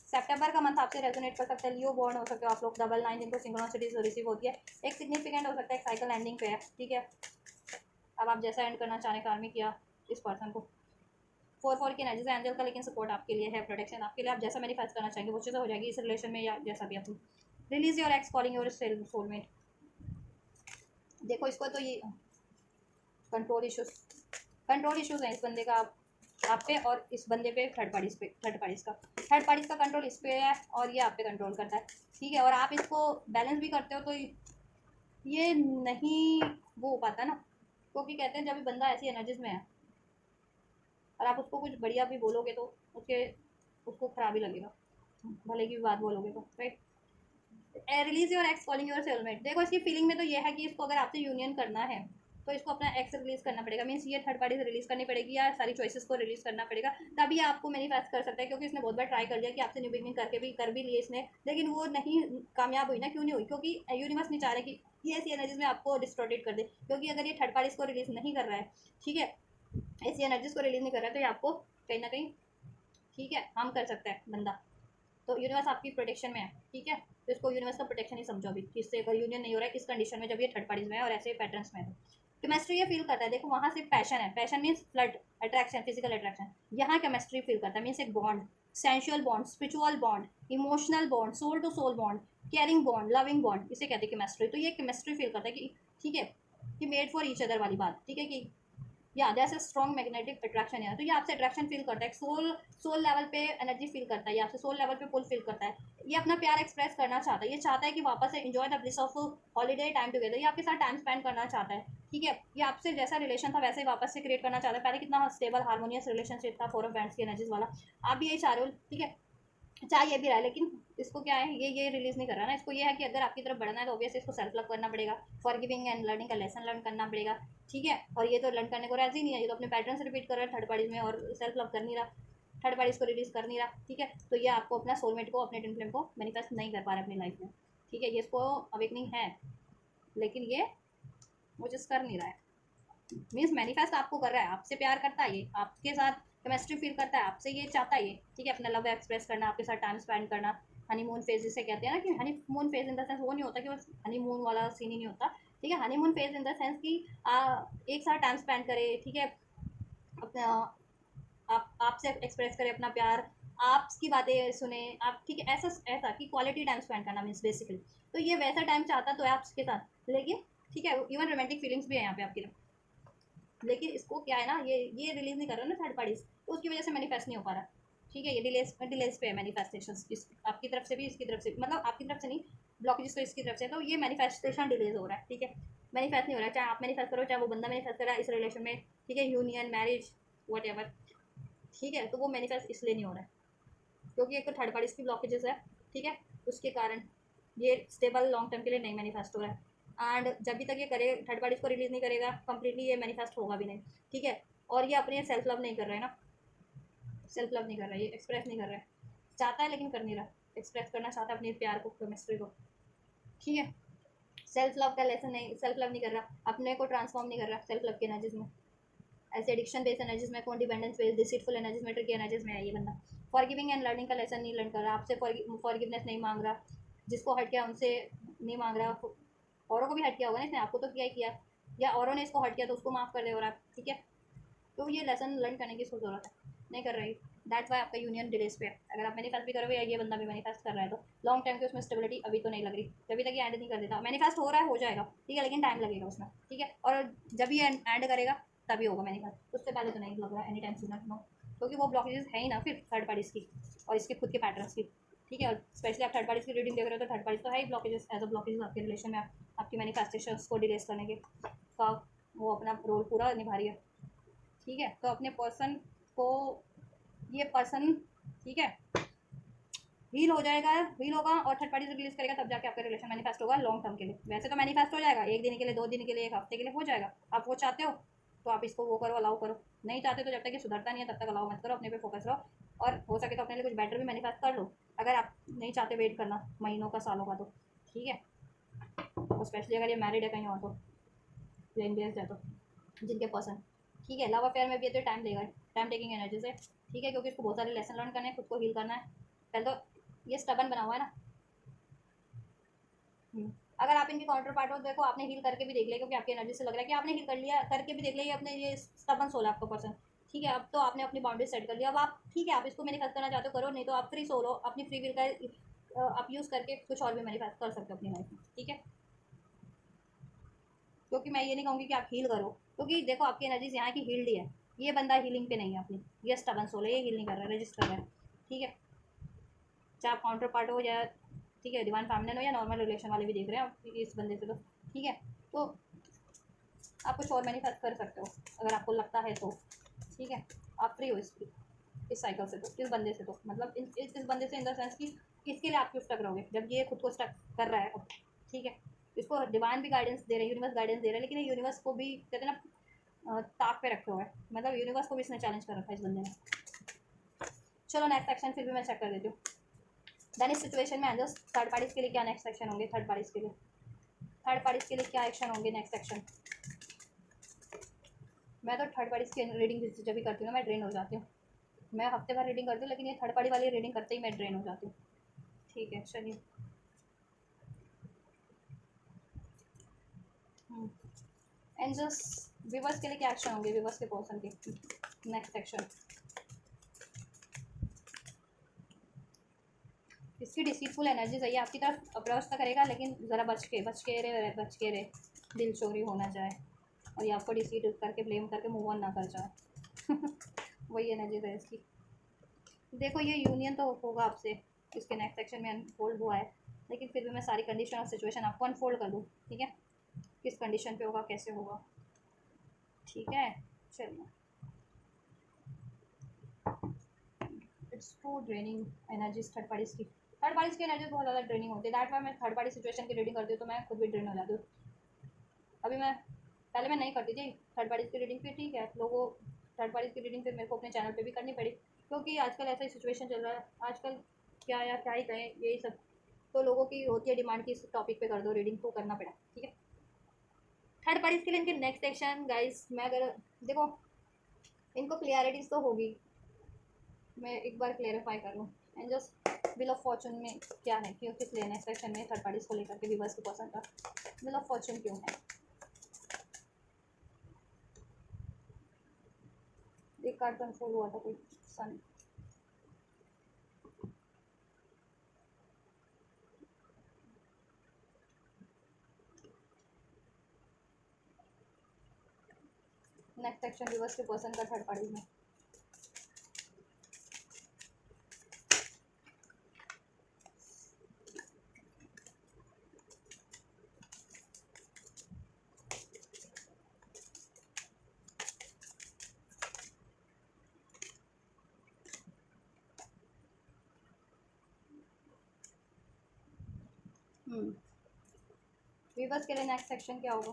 सितंबर का मंथ आपसे रेजोनेट कर सकता है, लियो बॉर्न हो सकते हो आप लोग, 99 जिनको सिंक्रोनिसिटीज रिसीव होती है, एक सिग्निफिकेंट हो सकता है, एक साइकिल एंडिंग पे है। ठीक है, अब आप जैसा एंड करना चाहें कार्मिक या इस पर्सन को, 4 की एनर्जी एंजल का लेकिन सपोर्ट आपके लिए है, प्रोटेक्शन आपके लिए, आप जैसा मैनिफेस्ट करना चाहेंगे वो चीज़ें हो जाएगी इस रिलेशन में या जैसा भी आप। Release your x calling your soulmate. देखो इसको तो ये कंट्रोल इश्यूज हैं इस बंदे का आप पे, और इस बंदे पे थर्ड पार्टीज का कंट्रोल इस पे है और ये आप पे कंट्रोल करता है। ठीक है, और आप इसको बैलेंस भी करते हो तो ये नहीं वो हो पाता ना, क्योंकि कहते हैं जब बंदा ऐसी एनर्जीज में है और आप उसको कुछ बढ़िया भी बोलोगे तो उसको खराब ही लगेगा, भले की बात बोलोगे तो right. Release your x calling your soulmate. देखो इसकी फीलिंग में तो ये है कि इसको अगर आपसे यूनियन करना है तो इसको अपना एक्स रिलीज करना पड़ेगा, मीन्स ये थर्ड पार्टी से रिलीज करनी पड़ेगी या सारी चॉइसेस को रिलीज करना पड़ेगा, तभी आपको मैनिफेस्ट कर सकता है। क्योंकि इसने बहुत बार ट्राई कर लिया कि आपसे न्यू बिगनिंग कर भी लिए इसने, लेकिन वो नहीं कामयाब हुई ना। क्यों नहीं हुई? क्योंकि यूनिवर्स नहीं चाह रहे कि ये ऐसी एनर्जीज में आपको डिस्ट्रॉटेड कर दे, क्योंकि अगर ये थर्ड पार्टीज को रिलीज नहीं कर रहा है, ठीक है, ऐसी एनर्जीज को रिलीज नहीं कर रहा है, तो ये आपको कहीं ना कहीं ठीक है हार्म कर सकता है बंदा। तो यूनिवर्स आपकी प्रोटेक्शन में है। ठीक है, तो इसको यूनिवर्स का प्रोटेक्शन ही समझो अभी, किससे अगर यूनियन नहीं हो रहा है इस कंडीशन में, जब ये थर्ड पार्टीज में है और ऐसे पैटर्न्स में है। केमिस्ट्री ये फील करता है, देखो वहाँ से पैशन है, passion means flood, attraction, physical attraction. यहाँ केमिस्ट्री फील करता है, मीन्स एक bond, sensual bond, spiritual bond, emotional bond, soul to soul bond, caring bond, loving bond, इसे कहते हैं केमिस्ट्री। तो ये केमिस्ट्री फील करता है कि ठीक है कि मेड फॉर ईच अदर वाली बात। ठीक है कि या that's a strong magnetic attraction है, तो ये आपसे अट्रैक्शन फील करता है, सोल लेवल पे एनर्जी फील करता है, ये आपसे सोल लेवल पे पुल फील करता है। ये अपना प्यार एक्सप्रेस करना चाहता है, ये चाहता है कि वापस से enjoy the bliss of holiday time together, ये आपके साथ टाइम स्पेंड करना चाहता है। ठीक है, ये आपसे जैसा रिलेशन था वैसे ही वापस से क्रिएट करना चाहता है। पहले कितना स्टेबल हार्मोनियस रिलेशनशिप था, 4 ऑफ वैंड्स की एनर्जीज वाला, आप भी यही चाह रहे हो। ठीक है, चाहे ये भी रहा है, लेकिन इसको क्या है, ये रिलीज नहीं कर रहा ना। इसको ये है कि अगर आपकी तरफ बढ़ना है तो ऑब्वियसली इसको सेल्फ लव करना पड़ेगा, फॉरगिविंग एंड लर्निंग का लेसन लर्न करना पड़ेगा। ठीक है, और ये तो लर्न करने को राजी नहीं है, ये तो अपने पैटर्न से रिपीट कर रहा है थर्ड पार्टीज में और सेल्फ लव कर नहीं रहा, थर्ड पार्टीज को रिलीज कर नहीं रहा। ठीक है, तो ये आपको अपना सोलमेट को, अपने ट्विन फ्लेम को मैनिफेस्ट नहीं कर पा रहा अपनी लाइफ में। ठीक है, ये इसको अवेकनिंग है, लेकिन ये वो जिस कर नहीं रहा है, मीन्स मैनिफेस्ट आपको कर रहा है, आपसे प्यार करता है, ये आपके साथ केमिस्ट्री फील करता है, आपसे ये चाहता है ये। ठीक है, अपना लव एक्सप्रेस करना, आपके साथ टाइम स्पेंड करना, हनीमून फेज जिसे कहते हैं ना, कि honeymoon phase in the sense वो नहीं होता कि बस हनीमून वाला सीन ही नहीं होता। ठीक है, honeymoon phase in the sense कि एक साथ टाइम स्पेंड करे, ठीक है, अपना आपसे एक्सप्रेस करे अपना प्यार, आपकी बातें सुने आप। ठीक है, ऐसा ऐसा कि क्वालिटी टाइम स्पेंड करना मीन्स बेसिकली। तो ये वैसा टाइम चाहता तो है आपके साथ, लेकिन ठीक है इवन रोमांटिक फीलिंग्स भी है यहाँ पे आपकी, लेकिन इसको क्या है ना, ये रिलीज नहीं कर रहा ना थर्ड पार्टीज, तो उसकी वजह से मैनिफेस्ट नहीं हो पा रहा। ठीक है, ये डिलेस पे है मैनिफेस्टेशन, आपकी तरफ से भी इसकी तरफ से, मतलब आपकी तरफ से नहीं, ब्लॉकेजेस तो इसकी तरफ से, तो ये मैनिफेस्टेशन डिलेज हो रहा है। ठीक है, मैनिफेस्ट नहीं हो रहा है, चाहे आप मैनिफेस्ट करो चाहे वो बंदा मैनिफेस्ट कर रहा है इस रिलेशन में। ठीक है, यूनियन, मैरिज, वट। ठीक है, तो वो मैनिफेस्ट इसलिए नहीं हो रहा है क्योंकि एक तो थर्ड पार्टीज की ब्लॉकेजेस है। ठीक है, उसके कारण ये स्टेबल लॉन्ग टर्म के लिए नहीं मैनिफेस्ट हो रहा है। एंड जब भी तक ये करे, थर्ड पार्टीज को रिलीज नहीं करेगा कंप्लीटली, ये मैनिफेस्ट होगा भी नहीं। ठीक है, और ये अपने सेल्फ लव नहीं कर रहा है ना, सेल्फ लव नहीं कर रहा है, ये एक्सप्रेस नहीं कर रहा है, चाहता है लेकिन कर नहीं रहा, एक्सप्रेस करना चाहता है अपने प्यार को, केमिस्ट्री को। ठीक है, सेल्फ लव का लेसन नहीं, सेल्फ लव नहीं कर रहा, अपने को ट्रांसफॉर्म नहीं कर रहा सेल्फ लव की एनर्जीज में, ऐसे एडिक्शन बेस्ड एनर्जीज में, कौन डिपेंडेंस बेस्ड डिसीटफुल एनर्जीज में, ट्रिकी एनर्जीज में है ये बंदा। फॉरगिविंग एंड लर्निंग का लेसन नहीं लर्न कर रहा, आपसे फॉरगिवनेस नहीं मांग रहा, जिसको हट किया उनसे नहीं मांग रहा, औरों को भी हट किया होगा ना इसने, आपको तो किया ही किया, या औरों ने इसको हट किया तो उसको माफ़ कर दे, और आप ठीक है। तो ये लेसन लर्न करने की इसको ज़रूरत है, नहीं कर रही, दैट्स वाई आपका यूनियन डिलेस पे है। अगर आप मैनिफेस्ट भी करोगे या ये बंदा भी मैनिफेस्ट कर रहा है तो लॉन्ग टाइम की उसमें स्टेबिलिटी अभी तो नहीं लग रही, जब तक ये एंड नहीं कर देता। मैनिफेस्ट हो रहा है, हो जाएगा, ठीक है, लेकिन टाइम लगेगा उसमें, ठीक है। और जब ये एंड करेगा तभी होगा मैनिफेस्ट, उससे पहले तो नहीं लग रहा एनी टाइम सूनर, नो, क्योंकि वो ब्लॉकेजेस है ही ना फिर थर्ड पार्टीज़ की और इसके खुद के पैटर्न्स की, ठीक है। और स्पेशली आप थर्ड पार्टीज़ की रीडिंग देख रहे हो तो थर्ड पार्टीज तो है ही ब्लॉकेजेस, एज अ ब्लॉकेजेस आपके रिलेशन में आपकी मैनिफेस्टेशन को डिलेस करने के का वो अपना रोल पूरा निभा रही है, ठीक है। तो अपने पर्सन को, ये पर्सन, ठीक है, हील हो जाएगा, हील होगा और थर्ड पार्टी से रिलीज करेगा, तब जाके आपका रिलेशन मैनिफेस्ट होगा लॉन्ग टर्म के लिए। वैसे तो मैनिफेस्ट हो जाएगा एक दिन के लिए, 2 दिन के लिए, 1 हफ्ते के लिए हो जाएगा। आप वो चाहते हो तो आप इसको वो करो, अलाउ करो। नहीं चाहते तो जब तक ये सुधरता नहीं है तब तक अलाउ मत करो, अपने पे फोकस रहो और हो सके तो अपने लिए कुछ बेटर भी मैनिफेस्ट कर लो। अगर आप नहीं चाहते वेट करना महीनों का, सालों का, तो ठीक है। और स्पेशली अगर ये मैरिड है कहीं और तो, या इंडियंस है तो, जिनके पर्सन, ठीक है, लव अफेयर में भी है तो टाइम लेगा, टाइम टेकिंग एनर्जी से, ठीक है, क्योंकि इसको बहुत सारे लेसन लर्न करने हैं, खुद को हील करना है। पहले तो ये स्टबन बना हुआ है ना। अगर आप इनके काउंटर पार्ट हो, देखो आपने हील करके भी देख लिया, क्योंकि आपकी एनर्जी से लग रहा है कि आपने हील कर लिया, करके भी देख लिया, अपने ये स्टबन सोल है आपका पर्सन, ठीक है। अब तो आपने अपनी बाउंड्री सेट कर लिया, अब आप, ठीक है, आप इसको मैनिफेस्ट करना चाहते हो करो, नहीं तो आप फ्री सोल हो, अपनी फ्री विल का आप यूज़ करके कुछ और भी मैनिफेस्ट कर सकते हो अपनी लाइफ में, ठीक है। क्योंकि मैं ये नहीं कहूँगी कि आप हील करो, क्योंकि देखो आपकी एनर्जीज यहाँ की हील्ड ही है, ये बंदा हीलिंग पे नहीं है अपनी, ये स्टबन सोल है, ये हील नहीं कर रहा है, रजिस्ट कर रहा है, ठीक है। चाहे आप काउंटर पार्ट हो या, ठीक है, डिवाइन फैमिलियन हो या नॉर्मल रिलेशन वाले भी देख रहे हैं आप इस बंदे से, तो ठीक है। तो आप कुछ और मैनिफेस्ट कर सकते हो अगर आपको लगता है तो, ठीक है। आप फ्री हो इस साइकिल से, तो इस बंदे से, तो मतलब इस बंदे से इन द सेंस कि इसके लिए आप क्यों स्टक रहोगे जब ये खुद को स्टक कर रहा है अब, ठीक है। इसको डिवाइन भी गाइडेंस दे रहे हैं, यूनिवर्स गाइडेंस दे रहा है, लेकिन ये यूनिवर्स को भी कहते हैं ना ताक पे रखे हुए है, मतलब यूनिवर्स को भी इसने चैलेंज कर रखा है इस बंदे ने। चलो नेक्स्ट सेक्शन फिर भी मैं चेक कर देती हूँ। देन इस सिचुएशन में एंजल्स थर्ड पार्टीज के लिए क्या नेक्स्ट सेक्शन होंगे, थर्ड पार्टीज के लिए, थर्ड पार्टीज के लिए क्या एक्शन होंगे नेक्स्ट सेक्शन। मैं तो थर्ड पार्टीज की रीडिंग जब भी करती हूँ ना मैं ड्रेन हो जाती हूँ, मैं हफ्ते भर रीडिंग करती हूँ, लेकिन ये थर्ड पार्टी वाली रीडिंग करते ही मैं ड्रेन हो जाती हूँ, ठीक है। चलिए एंजल्स व्यूवर्स के लिए क्या एक्शन होंगे, व्यूवर्स के पर्सन के नेक्स्ट सेक्शन। इसकी डिसीटफुल एनर्जी चाहिए, आपकी तरफ अप्रोच तो करेगा लेकिन ज़रा बच के रहे, दिल चोरी हो ना जाए और ये आपको डिसीट करके ब्लेम करके मूव ऑन ना कर जाए वही एनर्जी है इसकी। देखो ये यूनियन तो होगा आपसे, इसके नेक्स्ट सेक्शन में अनफोल्ड हुआ है, लेकिन फिर भी मैं सारी कंडीशन और सिचुएशन आपको अनफोल्ड कर दूँ, ठीक है, किस कंडीशन पे होगा, कैसे होगा, ठीक है। चलिए, it's too draining energies third parties की, थर्ड पार्टीज की एनर्जी बहुत ज़्यादा ड्रेनिंग होती है, दैट वाई मैं थर्ड पार्टी सिचुएशन की रीडिंग करती हूँ तो मैं खुद भी ड्रेन हो जाती हूँ। अभी मैं पहले मैं नहीं करती थी थर्ड पार्टीज की रीडिंग, फिर ठीक है लोगों, थर्ड पार्टीज की रीडिंग फिर मेरे को अपने चैनल पे भी करनी पड़ी, क्योंकि आजकल ऐसा ही सिचुएशन चल रहा है, आजकल क्या या क्या ही कहें, यही सब तो लोगों की होती है डिमांड की इस टॉपिक पे कर दो रीडिंग, तो करना पड़ा, ठीक है। थर्ड पार्टीज के लिए इनके नेक्स्ट सेक्शन गाइस, मैं अगर देखो इनको क्लियरिटीज तो होगी, मैं एक बार क्लेरिफाई कर लूँ and just will of Fortune में क्या है, क्यों किस लिए नेक्स्ट सेक्शन में थर्ड पार्टीज को लेकर के व्यूअर्स के पर्सन का विल ऑफ फॉर्चून क्यों है। एक कार्ड कंफर्म हुआ था कोई सन, नेक्स्ट सेक्शन व्यूअर्स के पर्सन का थर्ड पार्टी में। व्यूअर्स के लिए नेक्स्ट सेक्शन क्या होगा,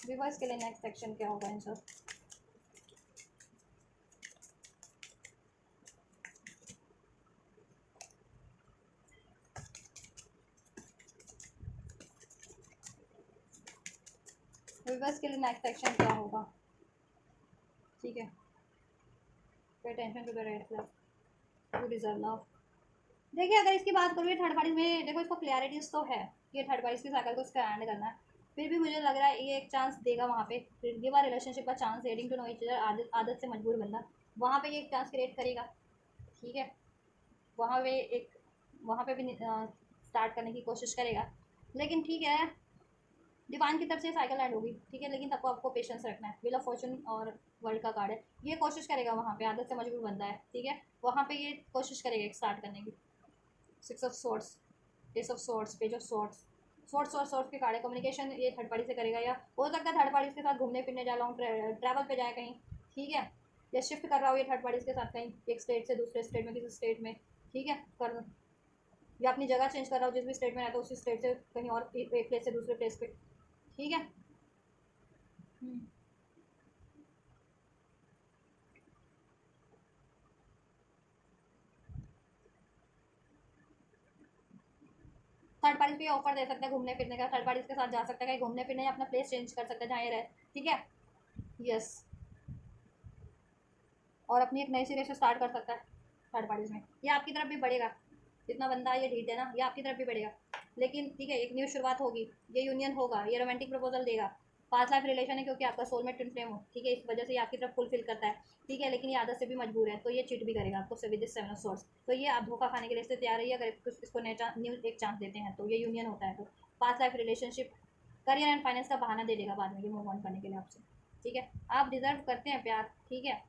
व्यूअर्स के लिए नेक्स्ट सेक्शन क्या होगा आंसर। व्यूअर्स के लिए नेक्स्ट सेक्शन क्या होगा, ठीक है। Pay attention to the red flag, you deserve love. देखिए अगर इसकी बात करूँ थर्ड पार्टी में, देखो इसको क्लैरिटीज तो है, ये थर्ड पार्टी की साइकिल को उसका एंड करना है। फिर भी मुझे लग रहा है ये एक चांस देगा वहाँ पे, गिव अ रिलेशनशिप का chance, adding to know each other, आदत आदत से मजबूर बंदा वहाँ पे ये एक चांस क्रिएट करेगा। ठीक है, वहाँ पे एक, वहाँ पे भी स्टार्ट करने की कोशिश करेगा। लेकिन ठीक है, डिवाइन की तरफ से साइकिल एंड होगी। ठीक है, लेकिन सबको आपको पेशेंस रखना है। व्हील ऑफ फॉर्चून और वर्ल्ड का कार्ड है, ये कोशिश करेगा वहाँ पे, आदत से मजबूर बंदा है। ठीक है, वहाँ पे ये कोशिश करेगा एक स्टार्ट करने की। Six of sorts, S of sorts, page of sorts, sorts और सोर्ट्स के कार्ड है। कम्युनिकेशन ये थर्ड पार्टी से करेगा, या हो सकता है थर्ड पार्टी के साथ घूमने फिरने जा रहा हूँ, ट्रैवल पे जाए कहीं। ठीक है, या शिफ्ट कर रहा हूँ ये थर्ड पार्टी के साथ कहीं, एक स्टेट से दूसरे स्टेट में, किसी स्टेट में। ठीक है, कर, या अपनी जगह चेंज कर रहा हूँ, जिस भी स्टेट में रहता हूँ उसी स्टेट से कहीं और, एक प्लेस से दूसरे प्लेस पे। ठीक है। थर्ड पार्टी पे ऑफर दे सकता है घूमने फिरने का, थर्ड पार्टी के साथ जा सकता है कहीं घूमने फिरने, या अपना प्लेस चेंज कर सकता है जहाँ ये रहे। ठीक है, यस, और अपनी एक नई सिरे से स्टार्ट कर सकता है थर्ड पार्टीज में। ये आपकी तरफ भी बढ़ेगा, जितना बंदा ये ढीठ है ना, ये आपकी तरफ भी बढ़ेगा। लेकिन ठीक है, एक न्यू शुरुआत होगी, ये यूनियन होगा, ये रोमांटिक प्रपोजल देगा। 5 लाख रिलेशन है क्योंकि आपका सोलमेट ट्विन फ्लेम हो। ठीक है, इस वजह से ये आपकी तरफ फुलफिल करता है। ठीक है, लेकिन ये आदत से भी मजबूर है, तो ये चीट भी करेगा आपको विद दिस 7 ऑफ सोर्स। तो ये आप धोखा खाने के लिए इससे तैयार है, अगर इसको न्यू एक चांस देते हैं तो ये यूनियन होता है। तो 5 lakh relationship, career and finance का बहाना दे देगा बाद में ये मूव ऑन करने के लिए आपसे। ठीक है, आप डिजर्व करते हैं प्यार। ठीक है,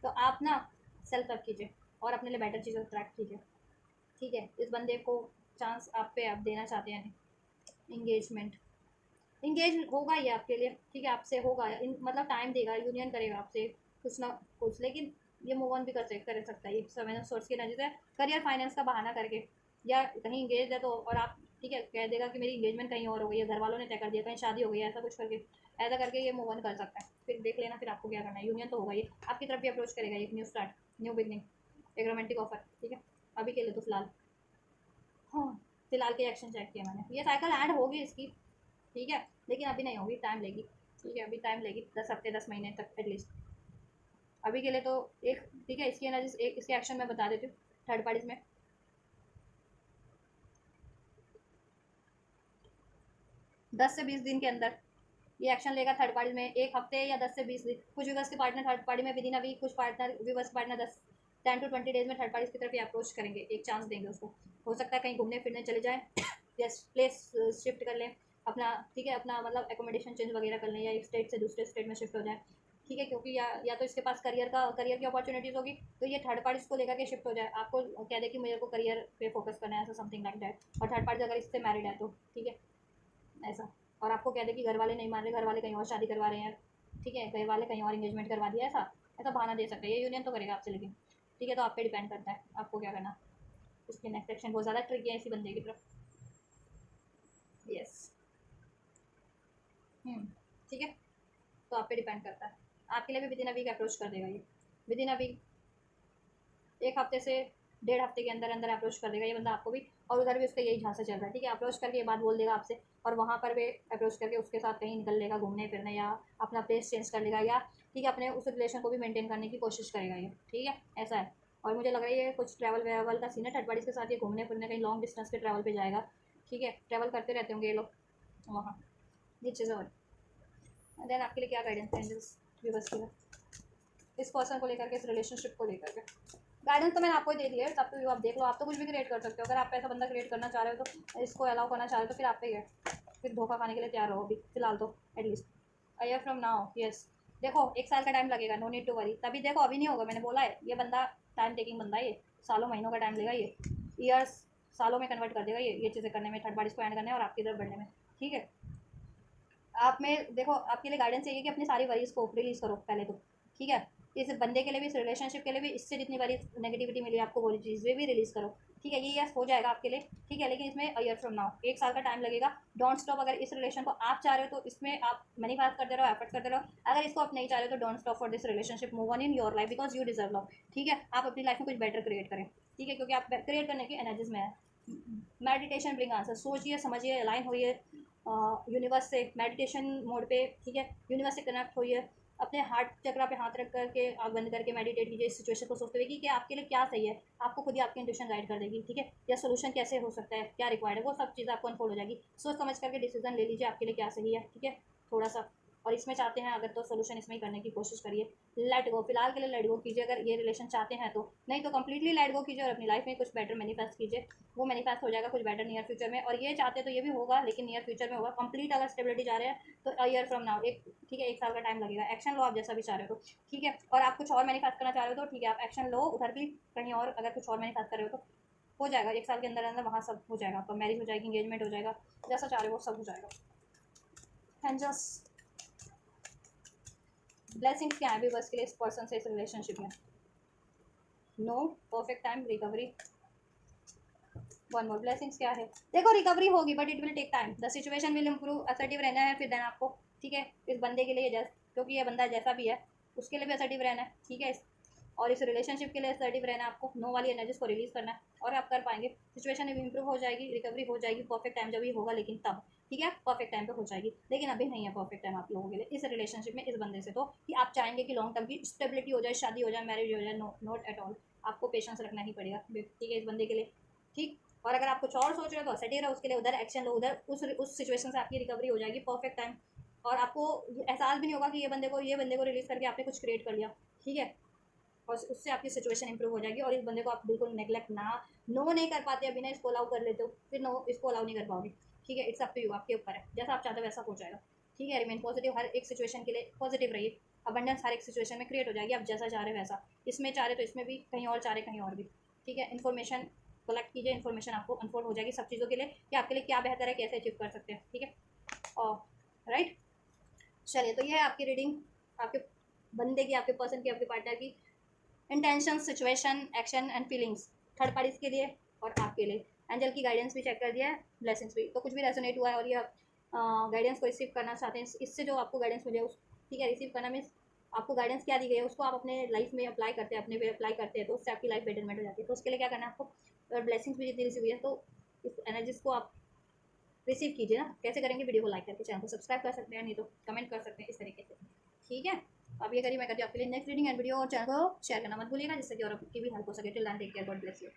तो आप ना सेल्फ अप कीजिए और अपने लिए बेटर चीज़ें अट्रैक्ट कीजिए। ठीक है, इस बंदे को चांस आप पे आप देना चाहते हैं। इंगेजमेंट, इंगेज होगा ये आपके लिए। ठीक है, आपसे होगा, मतलब टाइम देगा, यूनियन करेगा आपसे कुछ ना कुछ, लेकिन ये मूव ऑन भी कर सकता है ये 7 ऑफ सोर्स की एनर्जी से, करियर फाइनेंस का बहाना करके, या कहीं इंगेज है तो, और आप ठीक है कह देगा कि मेरी इंगेजमेंट कहीं और हो गई है, घर वालों ने तय कर दिया, कहीं शादी हो गई है, ऐसा कुछ करके, ऐसा करके ये मूव ऑन कर सकता है। फिर देख लेना फिर आपको क्या करना है। यूनियन तो होगा, ये आपकी तरफ भी अप्रोच करेगा, एक न्यू स्टार्ट, न्यू बिगनिंग, एक रोमांटिक ऑफर। ठीक है, अभी के लिए तो फिलहाल, हाँ, फिलहाल के एक्शन चेक किया मैंने, ये साइकिल ऐड होगी इसकी। ठीक है, लेकिन अभी नहीं होगी, टाइम लेगी। ठीक है, अभी टाइम लेगी, 10 हफ्ते 10 महीने तक एटलीस्ट। अभी के लिए तो एक, ठीक है, इसकी एनर्जी एक, इसके एक्शन में बता देती हूँ थर्ड पार्टीज में। 10 से 20 दिन के अंदर ये एक्शन लेगा थर्ड पार्टी में, 1 हफ्ते या 10 से 20 दिन। कुछ व्यूवर्स के पार्टनर थर्ड पार्टी में विदिन अ वीक, कुछ पार्टनर व्यूवर्स के पार्टनर 10 to 20 डेज में थर्ड पार्टी की तरफ ये अप्रोच करेंगे, एक चांस देंगे उसको। हो सकता है कहीं घूमने फिरने चले जाएँ, या प्लेस शिफ्ट कर लें अपना। ठीक है, अपना मतलब एकोमोडेशन चेंज वगैरह कर लें, या एक स्टेट से दूसरे स्टेट में शिफ्ट हो जाए। ठीक है, क्योंकि या तो इसके पास करियर की अपॉर्चुनिटीज़ होगी, तो ये थर्ड पार्टी को लेकर के शिफ्ट हो जाए, आपको कह दे कि मेरे को करियर पे फोकस करना है, ऐसा समथिंग लाइक दैट। और थर्ड पार्टी अगर इससे मैरिड है तो ठीक है, ऐसा। और आपको कह दे कि घर वाले नहीं मान रहे, घर वाले कहीं और शादी करवा रहे हैं। ठीक है, घर वाले कहीं और इंगेजमेंट करवा दिया, ऐसा ऐसा बहाना दे सकते हैं। ये यूनियन तो करेगा आपसे, लेकिन ठीक है, तो आप पे डिपेंड करता है आपको क्या करना। उसके नेक्स्ट एक्शन बहुत ज़्यादा ट्रिकी है इसी बंदे की तरफ। यस, ठीक है, तो आप पे डिपेंड करता है। आपके लिए भी विदिन अ वीक अप्रोच कर देगा ये, विदिन अ वीक, 1 हफ्ते से 1.5 हफ्ते के अंदर अंदर अप्रोच कर देगा ये बंदा आपको भी। और उधर भी उसका यही झांसा चल रहा है। ठीक है, अप्रोच करके ये बात बोल देगा आपसे, और वहाँ पर भी अप्रोच करके उसके साथ कहीं निकल लेगा घूमने फिरने, या अपना प्लेस चेंज कर लेगा, या ठीक है अपने उस रिलेशन को भी मेंटेन करने की कोशिश करेगा ये। ठीक है, ऐसा है। और मुझे लग रहा है ये कुछ ट्रैवल वेवल का सीन है, थर्ड पार्टीज के साथ ये घूमने फिरने कहीं लॉन्ग डिस्टेंस के ट्रैवल पे जाएगा। ठीक है, ट्रैवल करते रहते होंगे ये लोग वहाँ, ये चीज़ें। और देन आपके लिए क्या गाइडेंस है एंजल्स व्यूवर्स के लिए इस पर्सन को लेकर के, इस रिलेशनशिप को लेकर के? गाइडेंस तो मैंने आपको ही दे दिया है, तब तो आप देख लो, आप तो कुछ भी क्रिएट कर सकते हो। अगर आप ऐसा बंदा क्रिएट करना चाह रहे हो तो, इसको अलाउ करना चाह रहे हो तो फिर आप पे ही है। फिर धोखा खाने के लिए तैयार रहो अभी फिलहाल तो, at least a year from now. Yes, देखो 1 साल का टाइम लगेगा, नो नीड टू वरी। तभी देखो, अभी नहीं होगा, मैंने बोला है ये बंदा टाइम टेकिंग बंदा है, ये सालों महीनों का टाइम लेगा, ये ईयर्स सालों में कन्वर्ट कर देगा ये चीज़ें करने में, थर्ड पार्टीज को एंड करने में और आपकी तरफ बढ़ने में। ठीक है, आप में देखो, आपके लिए गाइडेंस चाहिए कि अपनी सारी वरीज को रिलीज़ करो पहले तो। ठीक है, इस बंदे के लिए भी, इस रिलेशनशिप के लिए भी, इससे जितनी बारी नेगेटिविटी मिली आपको वो चीज़ें भी रिलीज़ करो। ठीक है, ये यस हो जाएगा आपके लिए। ठीक है, लेकिन इसमें ईयर फ्रॉम नाउ 1 साल का टाइम लगेगा। Don't stop. अगर इस रिलेशन को आप चाह रहे हो तो इसमें आप मनी बात करते रहो, एफर्ट करते रहो। अगर इसको आप नहीं चाह रहे हो तो don't stop for this relationship, move on in your life because you deserve love. ठीक है, आप अपनी लाइफ में कुछ बेटर क्रिएट करें। ठीक है, क्योंकि आप क्रिएट करने की एनर्जीज में है। मेडिटेशन ब्रिंग आंसर, सोचिए समझिए, अलाइन होइए यूनिवर्स से, मेडिटेशन मोड पे। ठीक है, यूनिवर्स से कनेक्ट होइए, अपने हार्ट चक्रा पे हाथ रख करके आँख बंद करके मेडिटेट कीजिए इस सिचुएशन को सोचते हुए कि आप के लिए क्या सही है। आपको खुद ही आपकी इंट्यूशन गाइड कर देगी, ठीक है। या सोल्यूशन कैसे हो सकता है, क्या रिक्वायर्ड है, वो सब चीज़ आपको अनफोल्ड हो जाएगी। सोच समझ करके डिसीजन ले लीजिए आपके लिए क्या सही है, ठीक है। थोड़ा सा और इसमें चाहते हैं अगर तो सोल्यूशन इसमें ही करने की कोशिश करिए। लेट गो, फिलहाल के लिए लेट गो कीजिए अगर ये रिलेशन चाहते हैं तो, नहीं तो कंप्लीटली लेट गो कीजिए और अपनी लाइफ में कुछ बेटर मैनिफेस्ट कीजिए। वो मैनिफेस्ट हो जाएगा कुछ बेटर नियर फ्यूचर में। और ये चाहते तो ये भी होगा, लेकिन नियर फ्यूचर में होगा कंप्लीट। अगर स्टेबिलिटी जा रहे हैं तो अ ईयर फ्रॉम नाउ, एक ठीक है 1 साल का टाइम लगेगा। एक्शन लो आप जैसा भी चाह रहे हो तो, ठीक है। और आप कुछ और मैनिफेस्ट करना चाह रहे हो तो ठीक है, आप एक्शन लो उधर भी कहीं और। अगर कुछ और मैनिफेस्ट कर रहे हो तो हो जाएगा 1 साल के अंदर अंदर, वहाँ सब हो जाएगा। आपका मैरिज हो जाएगी, इंगेजमेंट हो जाएगा, जैसा चाह रहे हो वो सब हो जाएगा। एंड जस्ट ब्लेसिंग्स क्या है अभी बस के लिए इस पर्सन से, इस रिलेशनशिप में? No, perfect time, recovery, one more. Blessings क्या है? देखो रिकवरी होगी but it will take time, the situation will improve, assertive रहना है फिर देन आपको, ठीक है। इस बंदे के लिए जैस क्योंकि ये बंदा जैसा भी है उसके लिए भी असर्टिव रहना है, ठीक है। और इस रिलेशनशिप के लिए असर्टिव रहना है आपको, नो वाली एनर्जीज को रिलीज करना है और आप कर पाएंगे। सिचुएशन इम्प्रूव हो जाएगी, रिकवरी हो जाएगी, परफेक्ट टाइम जब ही होगा, लेकिन तब, ठीक है। परफेक्ट टाइम पे हो जाएगी, लेकिन अभी नहीं है परफेक्ट टाइम आप लोगों के लिए इस रिलेशनशिप में, इस बंदे से तो, कि आप चाहेंगे कि लॉन्ग टर्म की स्टेबिलिटी हो जाए, शादी हो जाए, मैरिज हो जाए। No, not at all. आपको पेशेंस रखना ही पड़ेगा, ठीक है, इस बंदे के लिए, ठीक। और अगर आप कुछ और सोच रहे हो तो सेट ही रहो उसके लिए, उधर एक्शन लो, उधर उस सिचुएशन से आपकी रिकवरी हो जाएगी परफेक्ट टाइम। और आपको एहसास भी नहीं होगा कि ये बंदे को रिलीज करके आपने कुछ क्रिएट कर लिया, ठीक है। और उससे आपकी सिचुएशन इंप्रूव हो जाएगी। और इस बंदे को आप बिल्कुल नेगलेक्ट ना, नो नहीं कर पाते अभी ना, इसको अलाउ कर लेते हो फिर नो इसको अलाउ नहीं कर पाओगे, ठीक है। इट्स अप टू यू, आपके ऊपर है, जैसा आप चाहते हो वैसा हो जाएगा, ठीक है। रिमेन पॉजिटिव, हर एक सिचुएशन के लिए पॉजिटिव रहिए। अबंडेंस हर एक सिचुएशन में क्रिएट हो जाएगी, आप जैसा चाह रहे हो वैसा। इसमें चाह रहे तो इसमें भी, कहीं और चाह रहे कहीं और भी, ठीक है। इन्फॉर्मेशन कलेक्ट कीजिए, इन्फॉर्मेशन आपको अनफोल्ड हो जाएगी सब चीज़ों के लिए कि आपके लिए क्या बेहतर है, कैसे अचीव कर सकते हैं, ठीक है। और राइट, चलिए तो ये है आपकी रीडिंग, आपके बंदे की, आपके पर्सन की, आपके पार्टनर की intention, situation, action and feelings, third parties के लिए और आपके लिए। एंजल की गाइडेंस भी चेक कर दिया है, ब्लेसिंग्स भी। तो कुछ भी रेजोनेट हुआ है और ये गाइडेंस को रिसीव करना चाहते हैं, इससे जो आपको गाइडेंस मिले उस, ठीक है, रिसीव करना मीन्स आपको गाइडेंस क्या दी गई है उसको आप अपने लाइफ में अप्लाई करते हैं, अपने पे अप्लाई करते हैं, तो उससे आपकी लाइफ बेटरमेंट हो जाती है। तो उसके लिए क्या करना है आपको, और ब्लेसिंग्स भी जितनी रिसीव हुई है तो इस एनर्जीज को आप रिसीव कीजिए ना। कैसे करेंगे? वीडियो को लाइक करके चैनल को सब्सक्राइब कर सकते हैं, नहीं तो कमेंट कर सकते हैं इस तरीके से, ठीक है। अब ये करिए, मैं करती हूँ आपके लिए नेक्स्ट रीडिंग एंड वीडियो, और चैनल को शेयर करना मत भूलिएगा जिससे कि और की भी हेल्प हो सके। Till then take care, God bless you.